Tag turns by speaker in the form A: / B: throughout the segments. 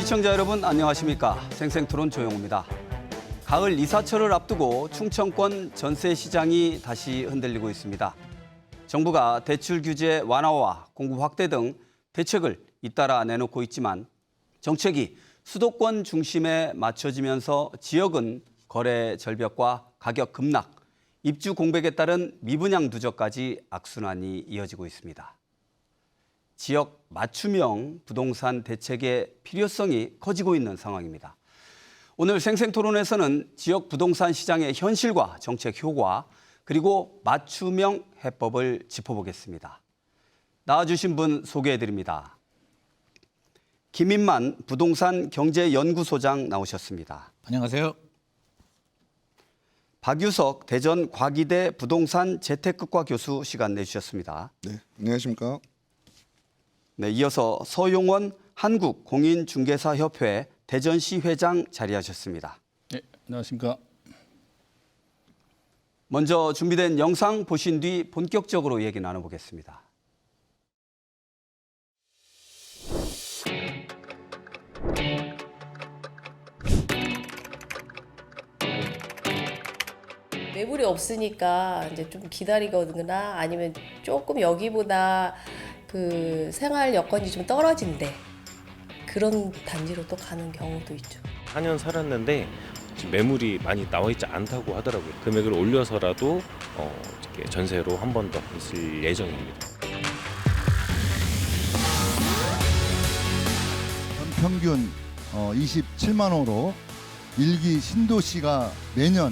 A: 시청자 여러분 안녕하십니까. 생생토론 조영우입니다. 가을 이사철을 앞두고 충청권 전세 시장이 다시 흔들리고 있습니다. 정부가 대출 규제 완화와 공급 확대 등 대책을 잇따라 내놓고 있지만 정책이 수도권 중심에 맞춰지면서 지역은 거래 절벽과 가격 급락, 입주 공백에 따른 미분양 누적까지 악순환이 이어지고 있습니다. 지역 맞춤형 부동산 대책의 필요성이 커지고 있는 상황입니다. 오늘 생생토론에서는 지역 부동산 시장의 현실과 정책 효과, 그리고 맞춤형 해법을 짚어보겠습니다. 나와주신 분 소개해드립니다. 김인만 부동산 경제연구소장 나오셨습니다.
B: 안녕하세요.
A: 박유석 대전 과기대 부동산 재테크과 교수 시간 내주셨습니다.
C: 네, 안녕하십니까.
A: 네, 이어서 서용원 한국공인중개사협회 대전시 회장 자리하셨습니다.
B: 네, 안녕하십니까.
A: 먼저 준비된 영상 보신 뒤 본격적으로 얘기 나눠보겠습니다.
D: 매물이 없으니까 이제 좀 기다리거나 아니면 조금 여기보다 그 생활 여건이 좀 떨어진대. 그런 단지로 또 가는 경우도 있죠.
E: 4년 살았는데 지금 매물이 많이 나와 있지 않다고 하더라고요. 금액을 올려서라도 이렇게 전세로 한 번 더 있을 예정입니다.
F: 평균 27만 호로 일기 신도시가 매년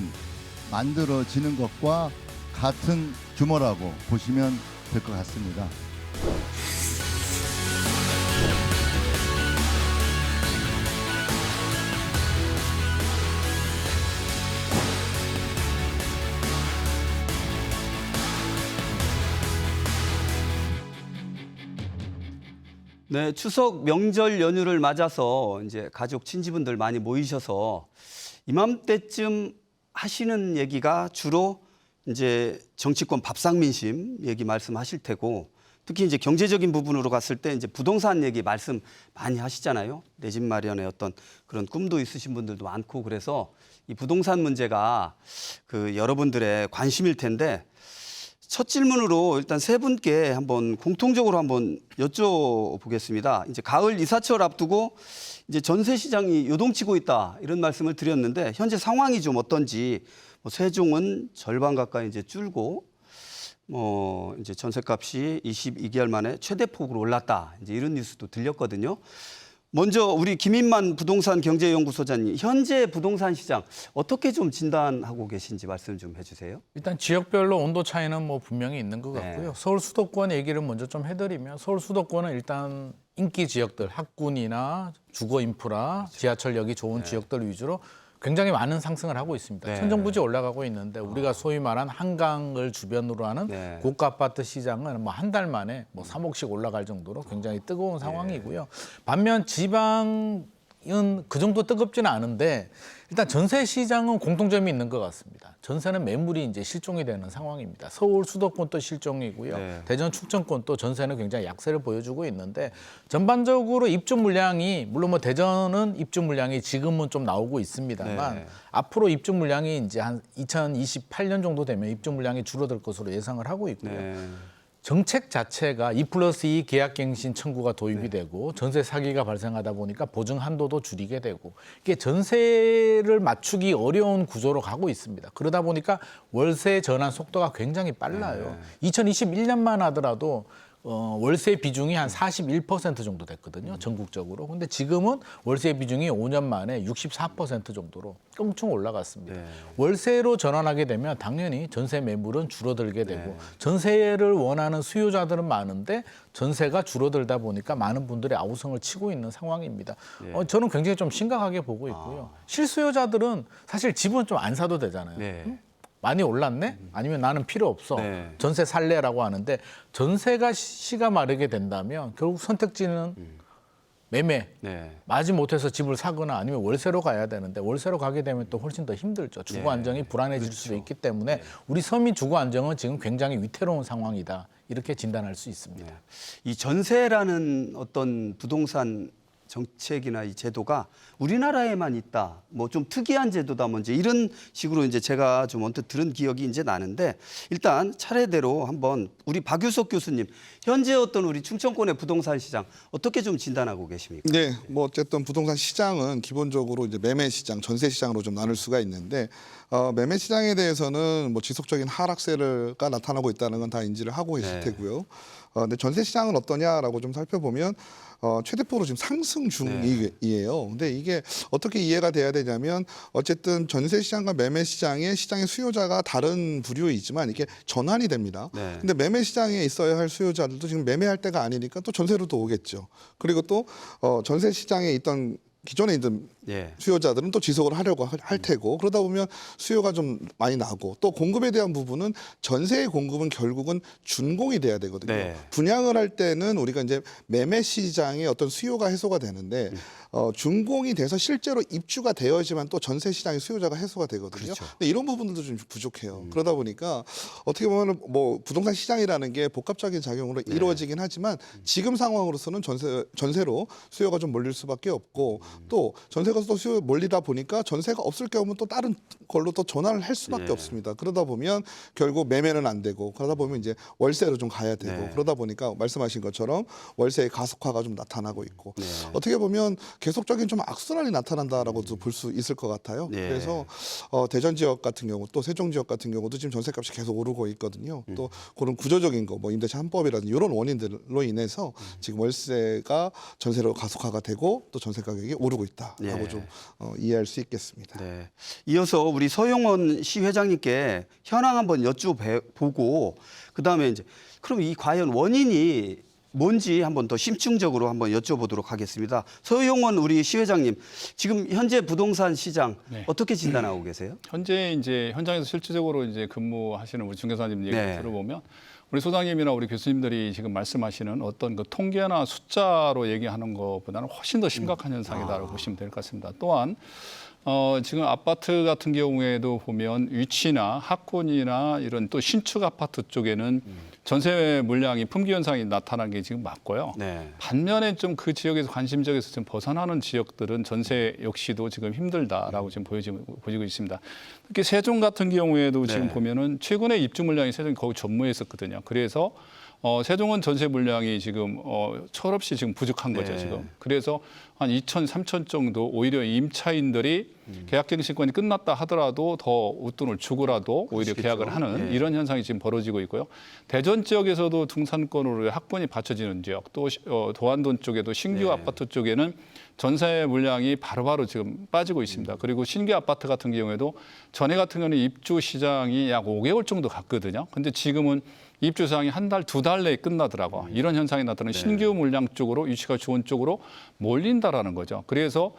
F: 만들어지는 것과 같은 규모라고 보시면 될 것 같습니다.
A: 네, 추석 명절 연휴를 맞아서 이제 가족 친지분들 많이 모이셔서 이맘때쯤 하시는 얘기가 주로 이제 정치권 밥상민심 얘기 말씀하실 테고, 특히 이제 경제적인 부분으로 갔을 때 이제 부동산 얘기 말씀 많이 하시잖아요. 내 집 마련의 어떤 그런 꿈도 있으신 분들도 많고, 그래서 이 부동산 문제가 그 여러분들의 관심일 텐데, 첫 질문으로 일단 세 분께 한번 공통적으로 한번 여쭤보겠습니다. 이제 가을 이사철 앞두고 이제 전세 시장이 요동치고 있다 이런 말씀을 드렸는데, 현재 상황이 좀 어떤지, 세종은 절반 가까이 이제 줄고, 이제 전세값이 22개월 만에 최대폭으로 올랐다, 이제 이런 뉴스도 들렸거든요. 먼저 우리 김인만 부동산 경제연구소장님, 현재 부동산 시장 어떻게 좀 진단하고 계신지 말씀 좀 해주세요.
B: 일단 지역별로 온도 차이는 뭐 분명히 있는 것 같고요.
A: 네.
B: 서울 수도권 얘기를 먼저 좀 해드리면, 서울 수도권은 일단 인기 지역들, 학군이나 주거 인프라, 지하철역이 좋은 지역들 위주로 굉장히 많은 상승을 하고 있습니다.
A: 네.
B: 천정부지 올라가고 있는데, 우리가 소위 말한 한강을 주변으로 하는
A: 네.
B: 고가 아파트 시장은 뭐 한 달 만에 뭐 3억씩 올라갈 정도로 굉장히 뜨거운 상황이고요. 반면 지방은 그 정도 뜨겁지는 않은데, 일단 전세 시장은 공통점이 있는 것 같습니다. 전세는 매물이 이제 실종이 되는 상황입니다. 서울 수도권도 실종이고요.
A: 네.
B: 대전 충청권도 전세는 굉장히 약세를 보여주고 있는데, 전반적으로 입주 물량이, 물론 뭐 대전은 입주 물량이 지금은 좀 나오고 있습니다만
A: 네.
B: 앞으로 입주 물량이 이제 한 2028년 정도 되면 입주 물량이 줄어들 것으로 예상을 하고 있고요.
A: 네.
B: 정책 자체가 2+2 계약갱신 청구가 도입이 되고 전세 사기가 발생하다 보니까 보증 한도도 줄이게 되고, 이게 전세를 맞추기 어려운 구조로 가고 있습니다. 그러다 보니까 월세 전환 속도가 굉장히 빨라요. 2021년만 하더라도 월세 비중이 한 41% 정도 됐거든요, 전국적으로. 근데 지금은 월세 비중이 5년 만에 64% 정도로 껑충 올라갔습니다.
A: 네.
B: 월세로 전환하게 되면 당연히 전세 매물은 줄어들게 되고,
A: 네.
B: 전세를 원하는 수요자들은 많은데 전세가 줄어들다 보니까 많은 분들이 아우성을 치고 있는 상황입니다. 저는 굉장히 좀 심각하게 보고 있고요. 실수요자들은 사실 집은 좀 안 사도 되잖아요.
A: 네.
B: 많이 올랐네? 아니면 나는 필요 없어.
A: 네.
B: 전세 살래라고 하는데, 전세가 시가 마르게 된다면 결국 선택지는 매매,
A: 네.
B: 마지 못해서 집을 사거나 아니면 월세로 가야 되는데, 월세로 가게 되면 또 훨씬 더 힘들죠. 주거 안정이 불안해질 수도 있기 때문에 우리 서민 주거 안정은 지금 굉장히 위태로운 상황이다, 이렇게 진단할 수 있습니다.
A: 이 전세라는 어떤 부동산 정책이나 이 제도가 우리나라에만 있다. 뭐 좀 특이한 제도다. 뭐 이제 이런 식으로 이제 제가 좀 언뜻 들은 기억이 이제 나는데 일단 차례대로 한번 우리 박유석 교수님 현재 어떤 우리 충청권의 부동산 시장 어떻게 좀 진단하고 계십니까?
C: 네, 뭐 어쨌든 부동산 시장은 기본적으로 이제 매매 시장, 전세 시장으로 좀 나눌 수가 있는데 매매 시장에 대해서는 뭐 지속적인 하락세가 나타나고 있다는 건 다 인지를 하고 있을
A: 네.
C: 테고요. 근데 전세 시장은 어떠냐라고 좀 살펴보면 최대폭으로 지금 상승 중이에요. 근데 이게 어떻게 이해가 돼야 되냐면 어쨌든 전세 시장과 매매 시장의 수요자가 다른 부류이지만 이게 전환이 됩니다.
A: 네.
C: 근데 매매 시장에 있어야 할 수요자들도 지금 매매할 때가 아니니까 또 전세로 또 오겠죠. 그리고 또 전세 시장에 있던 기존에 있던
A: 예.
C: 수요자들은 또 지속을 하려고 할 테고 그러다 보면 수요가 좀 많이 나고 또 공급에 대한 부분은 전세의 공급은 결국은 준공이 돼야 되거든요.
A: 네.
C: 분양을 할 때는 우리가 이제 매매 시장의 어떤 수요가 해소가 되는데 준공이 돼서 실제로 입주가 되어야지만 또 전세 시장의 수요자가 해소가 되거든요.
A: 그렇죠.
C: 근데 이런 부분들도 좀 부족해요. 그러다 보니까 어떻게 보면 뭐 부동산 시장이라는 게 복합적인 작용으로 이루어지긴 하지만 지금 상황으로서는 전세로 수요가 좀 몰릴 수밖에 없고 또 전세가 또 수요 몰리다 보니까 전세가 없을 경우는 또 다른 걸로 또 전환을 할 수밖에
A: 네.
C: 없습니다. 그러다 보면 결국 매매는 안 되고 그러다 보면 이제 월세로 좀 가야 되고
A: 네.
C: 그러다 보니까 말씀하신 것처럼 월세의 가속화가 좀 나타나고 있고
A: 네.
C: 어떻게 보면 계속적인 좀 악순환이 나타난다라고도 볼 수 있을 것 같아요.
A: 네.
C: 그래서 대전 지역 같은 경우 또 세종 지역 같은 경우도 지금 전세값이 계속 오르고 있거든요. 또 그런 구조적인 거 뭐 임대차 3법이라든지 이런 원인들로 인해서 지금 월세가 전세로 가속화가 되고 또 전세 가격이 오르고 있다라고
A: 네.
C: 좀 이해할 수 있겠습니다.
A: 네. 이어서 우리 서용원 시 회장님께 현황 한번 여쭤보고 그다음에 이제 그럼 이 과연 원인이 뭔지 한번 더 심층적으로 한번 여쭤보도록 하겠습니다. 서용원 우리 시 회장님, 지금 현재 부동산 시장
G: 네.
A: 어떻게 진단하고 계세요?
G: 현재 이제 현장에서 실질적으로 이제 근무하시는 우리 중개사님 얘기
A: 네.
G: 들어보면 우리 소장님이나 우리 교수님들이 지금 말씀하시는 어떤 그 통계나 숫자로 얘기하는 것보다는 훨씬 더 심각한 현상이다라고 보시면 될 것 같습니다. 또한 지금 아파트 같은 경우에도 보면 위치나 학군이나 이런 또 신축 아파트 쪽에는 전세 물량이 품귀 현상이 나타나는 게 지금 맞고요.
A: 네.
G: 반면에 좀 그 지역에서 관심 지역에서 좀 벗어나는 지역들은 전세 역시도 지금 힘들다라고 지금 보이고 있습니다. 특히 세종 같은 경우에도 지금
A: 네.
G: 보면은 최근에 입주 물량이 세종이 거의 전무했었거든요. 그래서 세종은 전세 물량이 지금 철없이 지금 부족한 거죠,
A: 네.
G: 지금. 그래서 한 2천, 3천 정도 오히려 임차인들이 계약갱신권이 끝났다 하더라도 더 웃돈을 주고라도 오히려
A: 그러시겠죠.
G: 계약을 하는
A: 네.
G: 이런 현상이 지금 벌어지고 있고요. 대전 지역에서도 등산권으로 학군이 받쳐지는 지역, 또 도안동 쪽에도 신규
A: 네.
G: 아파트 쪽에는 전세 물량이 바로바로 지금 빠지고 있습니다. 그리고 신규 아파트 같은 경우에도 전에 같은 경우는 입주 시장이 약 5개월 정도 갔거든요. 근데 지금은 입주 시장이 한 달, 두 달 내에 끝나더라고요. 이런 현상이 나타나는 신규 물량 쪽으로 위치가 좋은 쪽으로 몰린다라는 거죠. 그래서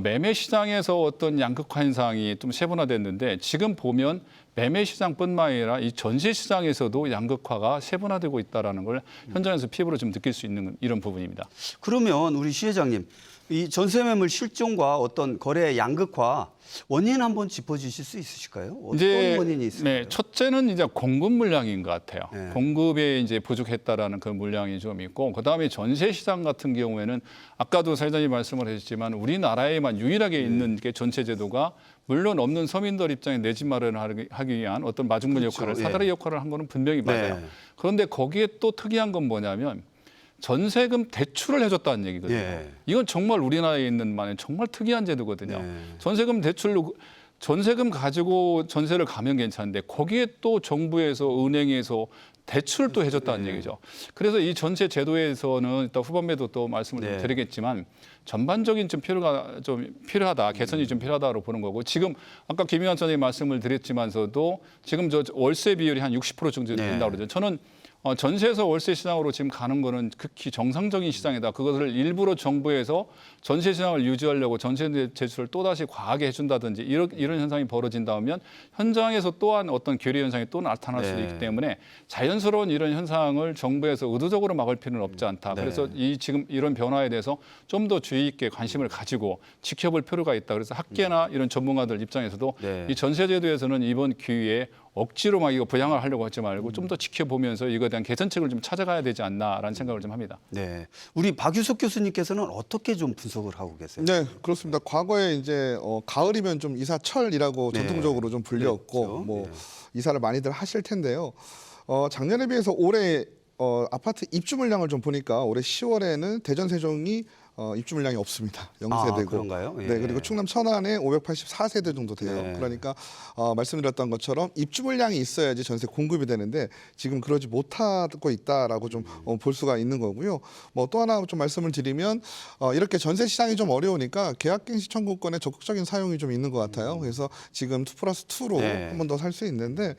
G: 매매 시장에서 어떤 양극화 현상이 좀 세분화됐는데 지금 보면 매매 시장뿐만 아니라 이 전세 시장에서도 양극화가 세분화되고 있다라는 걸 현장에서 피부로 좀 느낄 수 있는 이런 부분입니다.
A: 그러면 우리 시 회장님, 이 전세 매물 실종과 어떤 거래 양극화 원인 한번 짚어주실 수 있으실까요? 어떤 원인이 있을까요?
G: 네, 첫째는 이제 공급 물량인 것 같아요.
A: 네.
G: 공급에 이제 부족했다라는 그 물량이 좀 있고, 그다음에 전세 시장 같은 경우에는 아까도 사회자님 말씀을 하셨지만 우리나라에만 유일하게 있는 게 전세 제도가 물론 없는 서민들 입장에 내 집 마련을 하기 위한 어떤 마중물
A: 그렇죠.
G: 역할을
A: 예.
G: 사다리 역할을 한 거는 분명히 맞아요.
A: 네.
G: 그런데 거기에 또 특이한 건 뭐냐면 전세금 대출을 해줬다는 얘기거든요.
A: 예.
G: 이건 정말 우리나라에 있는 만한 정말 특이한 제도거든요.
A: 네.
G: 전세금 대출로 전세금 가지고 전세를 가면 괜찮은데 거기에 또 정부에서 은행에서 대출을 또 해줬다는 얘기죠. 그래서 이 전세 제도에서는 이따 후반부에도 또 말씀을 좀
A: 네.
G: 드리겠지만 전반적인 좀 필요하다, 개선이 좀 필요하다고 보는 거고 지금 아까 김희환 선생님 말씀을 드렸지만서도 지금 저 월세 비율이 한 60% 정도 된다고 그러죠. 저는 전세에서 월세 시장으로 지금 가는 거는 극히 정상적인 시장이다. 그것을 일부러 정부에서 전세 시장을 유지하려고 전세 대출을 또다시 과하게 해준다든지 이런 현상이 벌어진다면 현장에서 또한 어떤 괴리 현상이 또 나타날 수도
A: 네.
G: 있기 때문에 자연스러운 이런 현상을 정부에서 의도적으로 막을 필요는 없지 않다.
A: 네.
G: 그래서 지금 이런 변화에 대해서 좀 더 주의 있게 관심을 가지고 지켜볼 필요가 있다. 그래서 학계나 이런 전문가들 입장에서도
A: 네.
G: 이 전세 제도에서는 이번 기회에 억지로 막 이거 부양을 하려고 하지 말고 좀 더 지켜보면서 이거에 대한 개선책을 좀 찾아가야 되지 않나라는 생각을 좀 합니다.
A: 네. 우리 박유석 교수님께서는 어떻게 좀 분석을 하고 계세요?
C: 네, 그렇습니다. 과거에 이제 가을이면 좀 이사철이라고
A: 네.
C: 전통적으로 좀 불렸고
A: 그렇죠.
C: 뭐
A: 네.
C: 이사를 많이들 하실 텐데요. 작년에 비해서 올해 아파트 입주 물량을 좀 보니까 올해 10월에는 대전 세종이 입주 물량이 없습니다. 0세대고.
A: 그런가요? 예.
C: 네, 그리고 충남 천안에 584세대 정도 돼요.
A: 네.
C: 그러니까 말씀드렸던 것처럼 입주 물량이 있어야지 전세 공급이 되는데 지금 그러지 못하고 있다라고 좀 볼 수가 있는 거고요. 뭐 또 하나 좀 말씀을 드리면 이렇게 전세 시장이 좀 어려우니까 계약갱신 청구권의 적극적인 사용이 좀 있는 것 같아요. 그래서 지금 2+2로
A: 네.
C: 한 번 더 살 수 있는데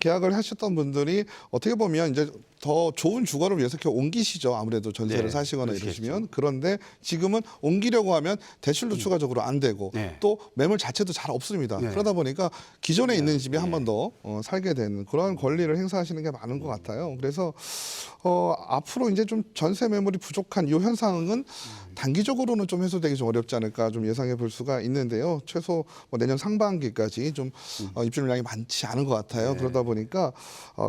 C: 계약을 하셨던 분들이 어떻게 보면 이제 더 좋은 주거를 위해서 이렇게 옮기시죠. 아무래도 전세를
A: 네,
C: 사시거나
A: 그러시겠죠.
C: 이러시면. 그런데 지금은 옮기려고 하면 대출도 추가적으로 안 되고
A: 네.
C: 또 매물 자체도 잘 없습니다.
A: 네.
C: 그러다 보니까 기존에 있는 집에 한 번 더 살게 되는 그런 권리를 행사하시는 게 많은 것 같아요. 그래서 앞으로 이제 좀 전세 매물이 부족한 이 현상은 단기적으로는 좀 해소되기 좀 어렵지 않을까 좀 예상해 볼 수가 있는데요. 최소 뭐 내년 상반기까지 좀 입주 물량이 많지 않은 것 같아요.
A: 네.
C: 그러다 보니까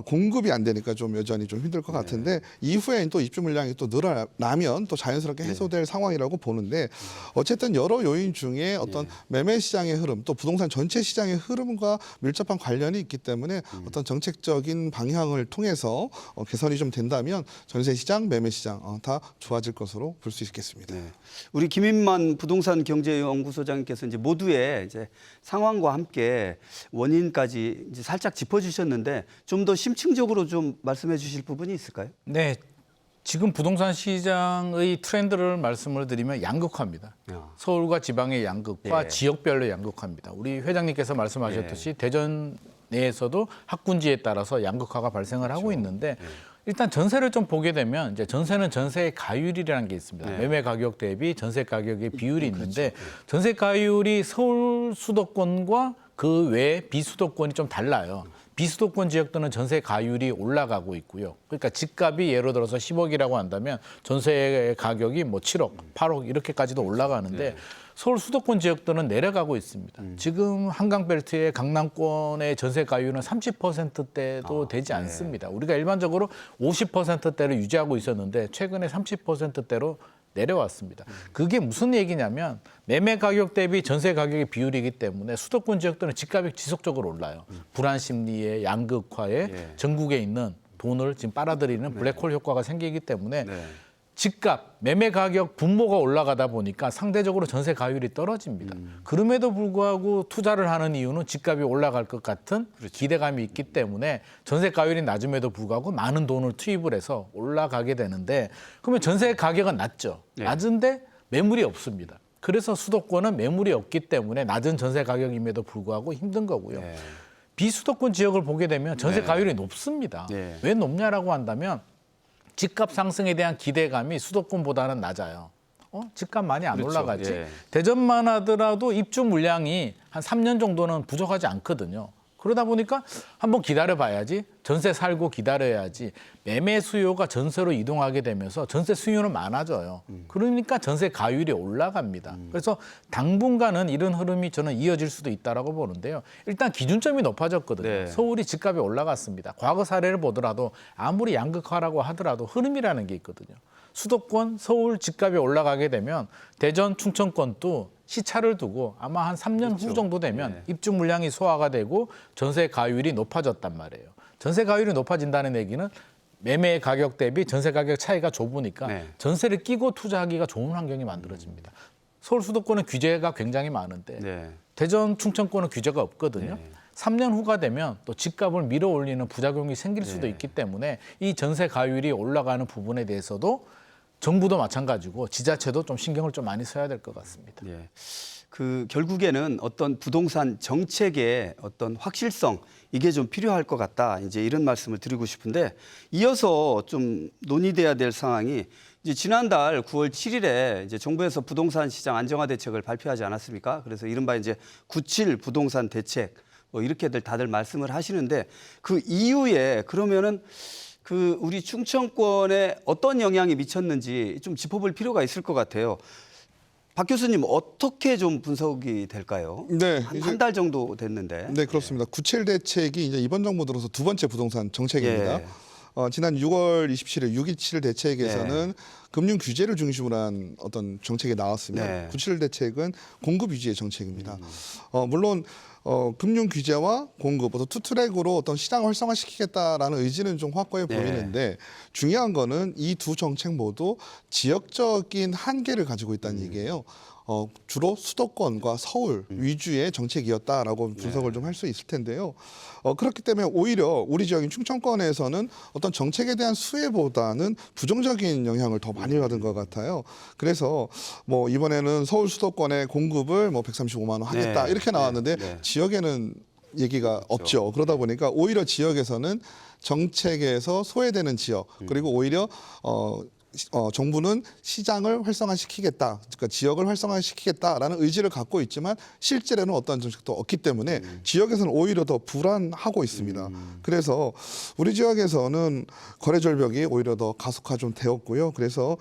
C: 공급이 안 되니까 좀 여전히 좀 힘들 것 같은데 이후에 또 입주 물량이 또 늘어나면 또 자연스럽게 해소될 상황이라고 보는데 어쨌든 여러 요인 중에 어떤 매매 시장의 흐름 또 부동산 전체 시장의 흐름과 밀접한 관련이 있기 때문에 어떤 정책적인 방향을 통해서 개선이 좀 된다면 전세 시장, 매매 시장 다 좋아질 것으로 볼 수 있겠습니다.
A: 네. 우리 김인만 부동산 경제연구소장님께서 이제 모두의 이제 상황과 함께 원인까지 이제 살짝 짚어주셨는데 좀 더 심층적으로 좀 말씀해 주실 부분이 있을까요?
B: 네, 지금 부동산 시장의 트렌드를 말씀을 드리면 양극화입니다. 서울과 지방의 양극화,
A: 예.
B: 지역별로 양극화입니다. 우리 회장님께서 말씀하셨듯이 대전 내에서도 학군지에 따라서 양극화가 발생을 하고 있는데 일단 전세를 좀 보게 되면 이제 전세는 전세의 가율이라는 게 있습니다.
A: 네.
B: 매매 가격 대비 전세 가격의 비율이 있는데 전세 가율이 서울 수도권과 그 외 비수도권이 좀 달라요. 비수도권 지역들은 전세 가율이 올라가고 있고요. 그러니까 집값이 예를 들어서 10억이라고 한다면 전세 가격이 뭐 7억, 8억 이렇게까지도 올라가는데 서울 수도권 지역들은 내려가고 있습니다. 지금 한강벨트의 강남권의 전세 가율은 30%대도 되지 않습니다. 우리가 일반적으로 50%대를 유지하고 있었는데 최근에 30%대로 내려왔습니다. 그게 무슨 얘기냐면 매매 가격 대비 전세 가격의 비율이기 때문에 수도권 지역들은 집값이 지속적으로 올라요. 불안 심리에 양극화에 전국에 있는 돈을 지금 빨아들이는 블랙홀 효과가 생기기 때문에 집값, 매매 가격 분모가 올라가다 보니까 상대적으로 전세 가율이 떨어집니다. 그럼에도 불구하고 투자를 하는 이유는 집값이 올라갈 것 같은 기대감이 있기 때문에 전세 가율이 낮음에도 불구하고 많은 돈을 투입을 해서 올라가게 되는데 그러면 전세 가격은 낮죠. 낮은데 매물이 없습니다. 그래서 수도권은 매물이 없기 때문에 낮은 전세 가격임에도 불구하고 힘든 거고요. 비수도권 지역을 보게 되면 전세 가율이 높습니다. 왜 높냐라고 한다면 집값 상승에 대한 기대감이 수도권보다는 낮아요. 집값 많이 안 올라가지. 대전만 하더라도 입주 물량이 한 3년 정도는 부족하지 않거든요. 그러다 보니까 한번 기다려봐야지. 전세 살고 기다려야지. 매매 수요가 전세로 이동하게 되면서 전세 수요는 많아져요. 그러니까 전세 가율이 올라갑니다. 그래서 당분간은 이런 흐름이 저는 이어질 수도 있다라고 보는데요. 일단 기준점이 높아졌거든요. 서울이 집값이 올라갔습니다. 과거 사례를 보더라도 아무리 양극화라고 하더라도 흐름이라는 게 있거든요. 수도권, 서울 집값이 올라가게 되면 대전, 충청권도 시차를 두고 아마 한 3년 후 정도 되면 입주 물량이 소화가 되고 전세 가율이 높아졌단 말이에요. 전세 가율이 높아진다는 얘기는 매매 가격 대비 전세 가격 차이가 좁으니까 전세를 끼고 투자하기가 좋은 환경이 만들어집니다. 서울 수도권은 규제가 굉장히 많은데 대전, 충청권은 규제가 없거든요. 3년 후가 되면 또 집값을 밀어 올리는 부작용이 생길 수도 있기 때문에 이 전세 가율이 올라가는 부분에 대해서도 정부도 마찬가지고 지자체도 좀 신경을 좀 많이 써야 될 것 같습니다.
A: 그 결국에는 어떤 부동산 정책의 어떤 확실성 이게 좀 필요할 것 같다. 이제 이런 말씀을 드리고 싶은데 이어서 좀 논의돼야 될 상황이 이제 지난달 9월 7일에 이제 정부에서 부동산 시장 안정화 대책을 발표하지 않았습니까? 그래서 이른바 이제 97 부동산 대책 뭐 이렇게들 다들 말씀을 하시는데 그 이후에 그러면은 그 우리 충청권에 어떤 영향이 미쳤는지 좀 짚어볼 필요가 있을 것 같아요. 박 교수님 어떻게 좀 분석이 될까요?
C: 네,
A: 한 달 정도 됐는데.
C: 네, 그렇습니다. 97 대책이 이제 이번 정부 들어서 두 번째 부동산 정책입니다.
A: 예.
C: 지난 6월 27일 6.27 대책에서는 금융 규제를 중심으로 한 어떤 정책이 나왔으면
A: 네.
C: 97 대책은 공급 위주의 정책입니다. 물론 금융 규제와 공급, 어떤 투트랙으로 어떤 시장을 활성화시키겠다라는 의지는 좀 확고해
A: 네.
C: 보이는데 중요한 거는 이 두 정책 모두 지역적인 한계를 가지고 있다는 얘기예요. 주로 수도권과 서울 위주의 정책이었다라고 분석을 좀 할 수 있을 텐데요. 그렇기 때문에 오히려 우리 지역인 충청권에서는 어떤 정책에 대한 수혜보다는 부정적인 영향을 더 많이 받은 것 같아요. 그래서 뭐 이번에는 서울 수도권의 공급을 뭐 135만 원 하겠다
A: 네.
C: 이렇게 나왔는데
A: 네.
C: 지역에는 얘기가 없죠. 그러다 보니까 오히려 지역에서는 정책에서 소외되는 지역 그리고 오히려 정부는 시장을 활성화시키겠다, 그러니까 지역을 활성화시키겠다라는 의지를 갖고 있지만 실제로는 어떠한 정책도 없기 때문에 지역에서는 오히려 더 불안하고 있습니다. 그래서 우리 지역에서는 거래 절벽이 오히려 더 가속화 좀 되었고요. 그래서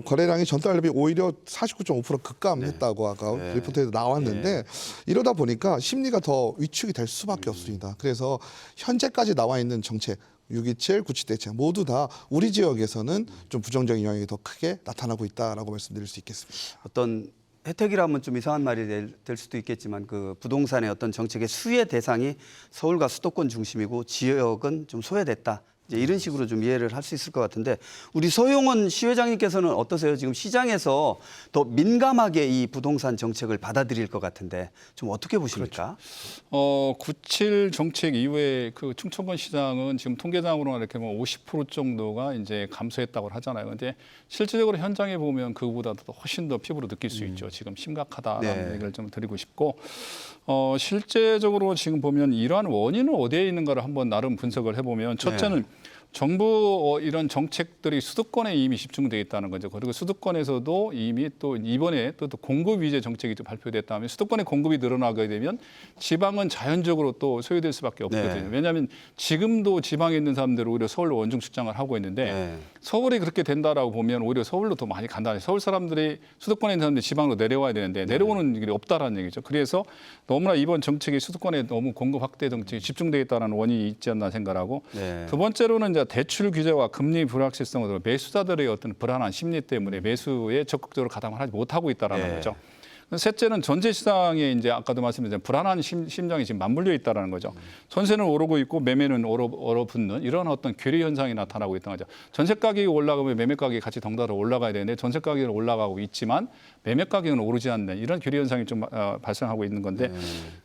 C: 거래량이 전달 대비 오히려 49.5% 급감했다고 아까 리포트에도 나왔는데 이러다 보니까 심리가 더 위축이 될 수밖에 없습니다. 그래서 현재까지 나와 있는 정책 6.27, 97 대책 모두 다 우리 지역에서는 좀 부정적인 영향이 더 크게 나타나고 있다라고 말씀드릴 수 있겠습니다.
A: 어떤 혜택이라면 좀 이상한 말이 될 수도 있겠지만 그 부동산의 어떤 정책의 수혜 대상이 서울과 수도권 중심이고 지역은 좀 소외됐다. 이제 이런 식으로 좀 이해를 할 수 있을 것 같은데 우리 소용원 시회장님께서는 어떠세요? 지금 시장에서 더 민감하게 이 부동산 정책을 받아들일 것 같은데 좀 어떻게 보십니까?
G: 97 정책 이후에 그 충청권 시장은 지금 통계상으로 이렇게 뭐 50% 정도가 이제 감소했다고 하잖아요. 근데 실질적으로 현장에 보면 그보다 훨씬 더 피부로 느낄 수 있죠. 지금 심각하다라는
A: 네.
G: 얘기를 좀 드리고 싶고 실제적으로 지금 보면 이러한 원인은 어디에 있는가를 한번 나름 분석을 해보면 첫째는 정부 이런 정책들이 수도권에 이미 집중되어 있다는 거죠. 그리고 수도권에서도 이미 또 이번에 또 공급 위주의 정책이 좀 발표됐다면 수도권의 공급이 늘어나게 되면 지방은 자연적으로 또 소외될 수밖에 없거든요. 왜냐하면 지금도 지방에 있는 사람들은 오히려 서울로 원중 출장을 하고 있는데 서울이 그렇게 된다라고 보면 오히려 서울로 더 많이 간다. 서울 사람들이 수도권에 있는 사람들이 지방으로 내려와야 되는데 내려오는 길이 없다라는 얘기죠. 그래서 너무나 이번 정책이 수도권에 너무 공급 확대 정책이 집중되어 있다는 원인이 있지 않나 생각하고 두 번째로는 이제 대출 규제와 금리 불확실성 등 매수자들의 어떤 불안한 심리 때문에 매수에 적극적으로 가담을 하지 못하고 있다라는 거죠. 셋째는 전세 시장에 이제 아까도 말씀드린 불안한 심정이 지금 맞물려 있다라는 거죠. 전세는 오르고 있고 매매는 얼어붙는 이런 어떤 괴리 현상이 나타나고 있다는 거죠. 전세 가격이 올라가면 매매 가격이 같이 덩달아 올라가야 되는데 전세 가격은 올라가고 있지만 매매 가격은 오르지 않는 이런 괴리 현상이 좀 발생하고 있는 건데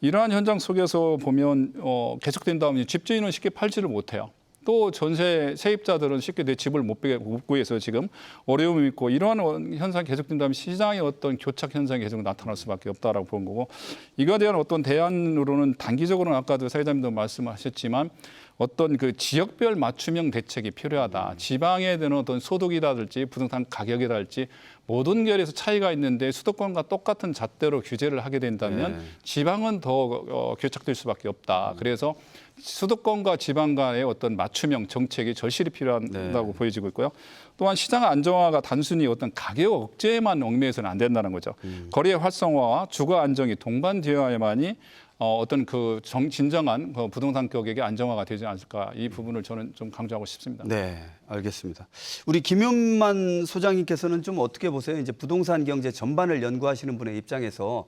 G: 이러한 현장 속에서 보면 계속된다면 집주인은 쉽게 팔지를 못해요. 또 전세 세입자들은 쉽게 내 집을 못 구해서 지금 어려움이 있고 이러한 현상이 계속된다면 시장의 어떤 교착 현상이 계속 나타날 수밖에 없다라고 보는 거고 이거에 대한 어떤 대안으로는 단기적으로는 아까도 사회자님도 말씀하셨지만 어떤 그 지역별 맞춤형 대책이 필요하다. 지방에 대한 어떤 소득이라든지 부동산 가격이랄지 모든 결에서 차이가 있는데 수도권과 똑같은 잣대로 규제를 하게 된다면 지방은 더 교착될 수밖에 없다. 그래서 수도권과 지방 간의 어떤 맞춤형 정책이 절실히 필요하다고 보여지고 있고요. 또한 시장 안정화가 단순히 어떤 가격 억제에만 얽매여서는 안 된다는 거죠. 거리의 활성화와 주거 안정이 동반되어야만이 어떤 그 진정한 부동산 가격의 안정화가 되지 않을까 이 부분을 저는 좀 강조하고 싶습니다.
A: 네, 알겠습니다. 우리 김윤만 소장님께서는 좀 어떻게 보세요? 이제 부동산 경제 전반을 연구하시는 분의 입장에서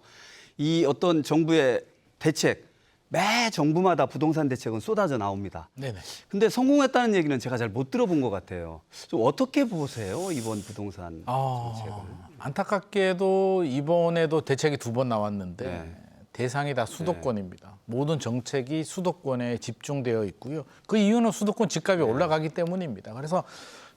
A: 이 어떤 정부의 대책 매 정부마다 부동산 대책은 쏟아져 나옵니다.
B: 네네.
A: 근데 성공했다는 얘기는 제가 잘 못 들어본 것 같아요. 좀 어떻게 보세요? 이번 부동산 정책을.
B: 안타깝게도 이번에도 대책이 2번 나왔는데
A: 네.
B: 대상이 다 수도권입니다. 모든 정책이 수도권에 집중되어 있고요. 그 이유는 수도권 집값이 올라가기 때문입니다. 그래서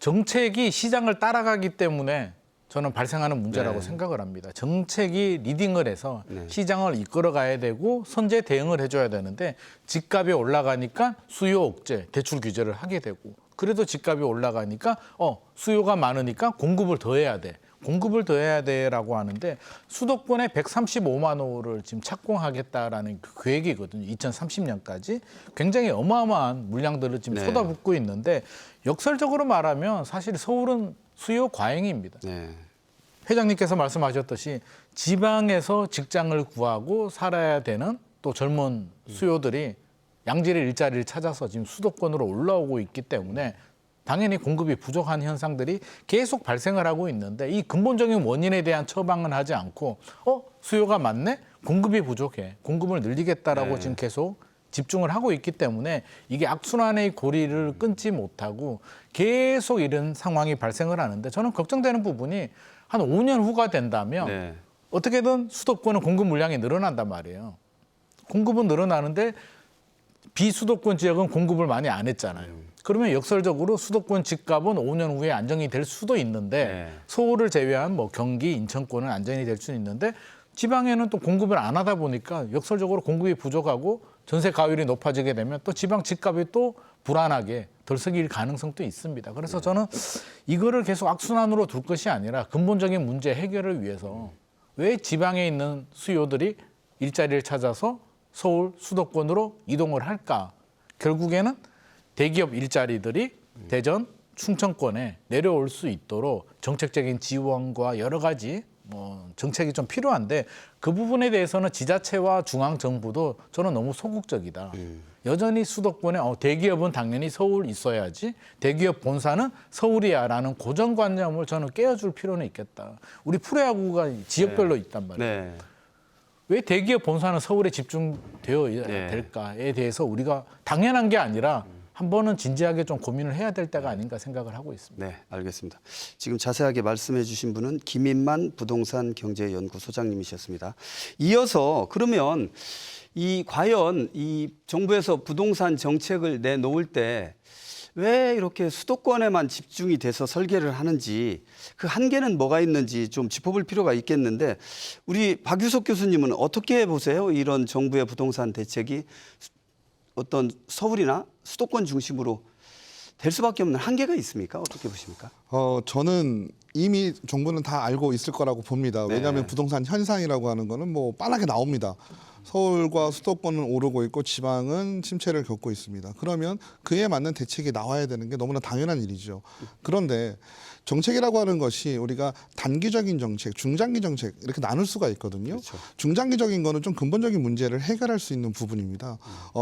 B: 정책이 시장을 따라가기 때문에 저는 발생하는 문제라고 생각을 합니다. 정책이 리딩을 해서 시장을 이끌어가야 되고 선제 대응을 해줘야 되는데 집값이 올라가니까 수요 억제, 대출 규제를 하게 되고 그래도 집값이 올라가니까 수요가 많으니까 공급을 더 해야 돼. 공급을 더 해야 돼라고 하는데 수도권에 135만 호를 지금 착공하겠다라는 그 계획이거든요. 2030년까지 굉장히 어마어마한 물량들을 지금 쏟아붓고 있는데 역설적으로 말하면 사실 서울은 수요 과잉입니다.
A: 네.
B: 회장님께서 말씀하셨듯이 지방에서 직장을 구하고 살아야 되는 또 젊은 수요들이 양질의 일자리를 찾아서 지금 수도권으로 올라오고 있기 때문에 당연히 공급이 부족한 현상들이 계속 발생을 하고 있는데 이 근본적인 원인에 대한 처방은 하지 않고 수요가 많네? 공급이 부족해. 공급을 늘리겠다라고 지금 계속 집중을 하고 있기 때문에 이게 악순환의 고리를 끊지 못하고 계속 이런 상황이 발생을 하는데 저는 걱정되는 부분이 한 5년 후가 된다면
A: 네.
B: 어떻게든 수도권은 공급 물량이 늘어난단 말이에요. 공급은 늘어나는데 비수도권 지역은 공급을 많이 안 했잖아요. 그러면 역설적으로 수도권 집값은 5년 후에 안정이 될 수도 있는데
A: 네.
B: 서울을 제외한 뭐 경기, 인천권은 안정이 될 수는 있는데 지방에는 또 공급을 안 하다 보니까 역설적으로 공급이 부족하고 전세 가율이 높아지게 되면 또 지방 집값이 또 불안하게 들썩일 가능성도 있습니다. 그래서 저는 이거를 계속 악순환으로 둘 것이 아니라 근본적인 문제 해결을 위해서 왜 지방에 있는 수요들이 일자리를 찾아서 서울 수도권으로 이동을 할까? 결국에는 대기업 일자리들이 대전, 충청권에 내려올 수 있도록 정책적인 지원과 여러 가지 정책이 좀 필요한데 그 부분에 대해서는 지자체와 중앙정부도 저는 너무 소극적이다. 여전히 수도권에 대기업은 당연히 서울 있어야지 대기업 본사는 서울이야라는 고정관념을 저는 깨워줄 필요는 있겠다. 우리 프로야구가 지역별로 있단 말이에요.
A: 네.
B: 왜 대기업 본사는 서울에 집중되어야 될까에 대해서 우리가 당연한 게 아니라 한 번은 진지하게 좀 고민을 해야 될 때가 아닌가 생각을 하고 있습니다.
A: 네, 알겠습니다. 지금 자세하게 말씀해 주신 분은 김인만 부동산 경제연구소장님이셨습니다. 이어서 그러면 과연 이 정부에서 부동산 정책을 내놓을 때 왜 이렇게 수도권에만 집중이 돼서 설계를 하는지 그 한계는 뭐가 있는지 좀 짚어볼 필요가 있겠는데 우리 박유석 교수님은 어떻게 보세요? 이런 정부의 부동산 대책이 어떤 서울이나 수도권 중심으로 될 수밖에 없는 한계가 있습니까? 어떻게 보십니까?
C: 저는 이미 정부는 다 알고 있을 거라고 봅니다.
A: 네.
C: 왜냐하면 부동산 현상이라고 하는 거는 뭐 빤하게 나옵니다. 서울과 수도권은 오르고 있고 지방은 침체를 겪고 있습니다. 그러면 그에 맞는 대책이 나와야 되는 게 너무나 당연한 일이죠. 그런데 정책이라고 하는 것이 우리가 단기적인 정책, 중장기 정책 이렇게 나눌 수가 있거든요.
A: 그렇죠.
C: 중장기적인 거는 좀 근본적인 문제를 해결할 수 있는 부분입니다.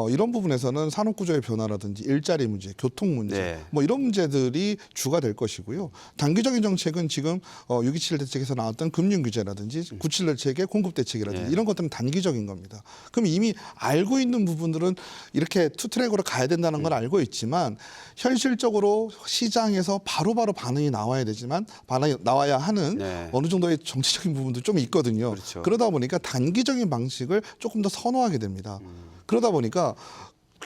C: 이런 부분에서는 산업구조의 변화라든지 일자리 문제, 교통 문제
A: 네.
C: 뭐 이런 문제들이 주가 될 것이고요. 단기적인 정책은 지금 6.27 대책에서 나왔던 금융 규제라든지 9.7 대책의 공급 대책이라든지
A: 네.
C: 이런 것들은 단기적인 겁니다. 그럼 이미 알고 있는 부분들은 이렇게 투트랙으로 가야 된다는 걸 알고 있지만 현실적으로 시장에서 바로바로 반응이 나와야 되지만 나와야 하는
A: 네.
C: 어느 정도의 정치적인 부분도 좀 있거든요.
A: 그렇죠.
C: 그러다 보니까 단기적인 방식을 조금 더 선호하게 됩니다. 그러다 보니까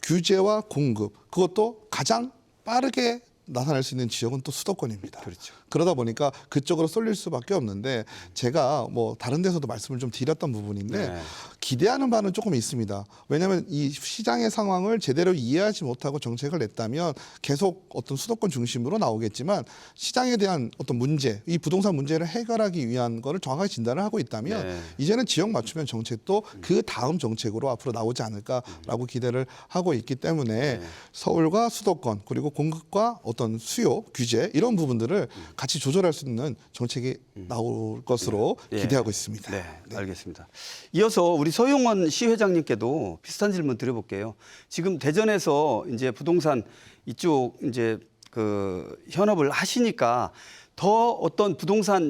C: 규제와 공급 그것도 가장 빠르게 나타날 수 있는 지역은 또 수도권입니다.
A: 그렇죠.
C: 그러다 보니까 그쪽으로 쏠릴 수밖에 없는데 제가 뭐 다른 데서도 말씀을 좀 드렸던 부분인데
A: 네.
C: 기대하는 바는 조금 있습니다. 왜냐하면 이 시장의 상황을 제대로 이해하지 못하고 정책을 냈다면 계속 어떤 수도권 중심으로 나오겠지만 시장에 대한 어떤 문제, 이 부동산 문제를 해결하기 위한 거를 정확하게 진단을 하고 있다면
A: 네.
C: 이제는 지역 맞춤형 정책도 그 다음 정책으로 앞으로 나오지 않을까라고 기대를 하고 있기 때문에 서울과 수도권 그리고 공급과 어떤 수요, 규제 이런 부분들을 같이 조절할 수 있는 정책이 나올 것으로
A: 예.
C: 기대하고 있습니다.
A: 네, 알겠습니다. 이어서 우리 서용원 시 회장님께도 비슷한 질문 드려볼게요. 지금 대전에서 이제 부동산 이쪽 이제 그 현업을 하시니까 더 어떤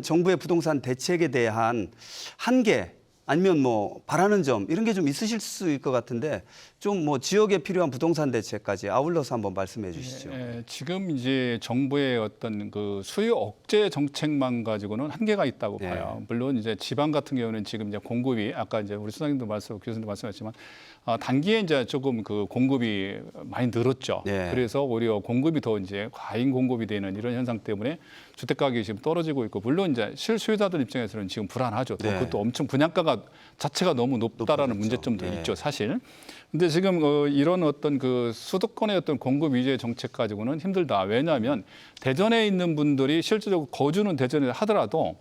A: 정부의 부동산 대책에 대한 한계 아니면 뭐 바라는 점 이런 게 좀 있으실 수 있을 것 같은데 좀 뭐 지역에 필요한 부동산 대책까지 아울러서 한번 말씀해 주시죠.
G: 지금 이제 정부의 어떤 그 수요 억제 정책만 가지고는 한계가 있다고
A: 네.
G: 봐요. 물론 이제 지방 같은 경우는 지금 이제 공급이 아까 이제 우리 수장님도 교수님도 말씀하셨지만 단기에 이제 조금 그 공급이 많이 늘었죠.
A: 네.
G: 그래서 오히려 공급이 더 이제 과잉 공급이 되는 이런 현상 때문에 주택 가격이 지금 떨어지고 있고 물론 이제 실수요자들 입장에서는 지금 불안하죠. 또
A: 네.
G: 그것도 엄청 분양가가 자체가 너무 높다라는
A: 높아졌죠.
G: 문제점도
A: 네.
G: 있죠, 사실. 근데 지금 이런 어떤 그 수도권의 어떤 공급 위주의 정책 가지고는 힘들다. 왜냐하면 대전에 있는 분들이 실질적으로 거주는 대전에 하더라도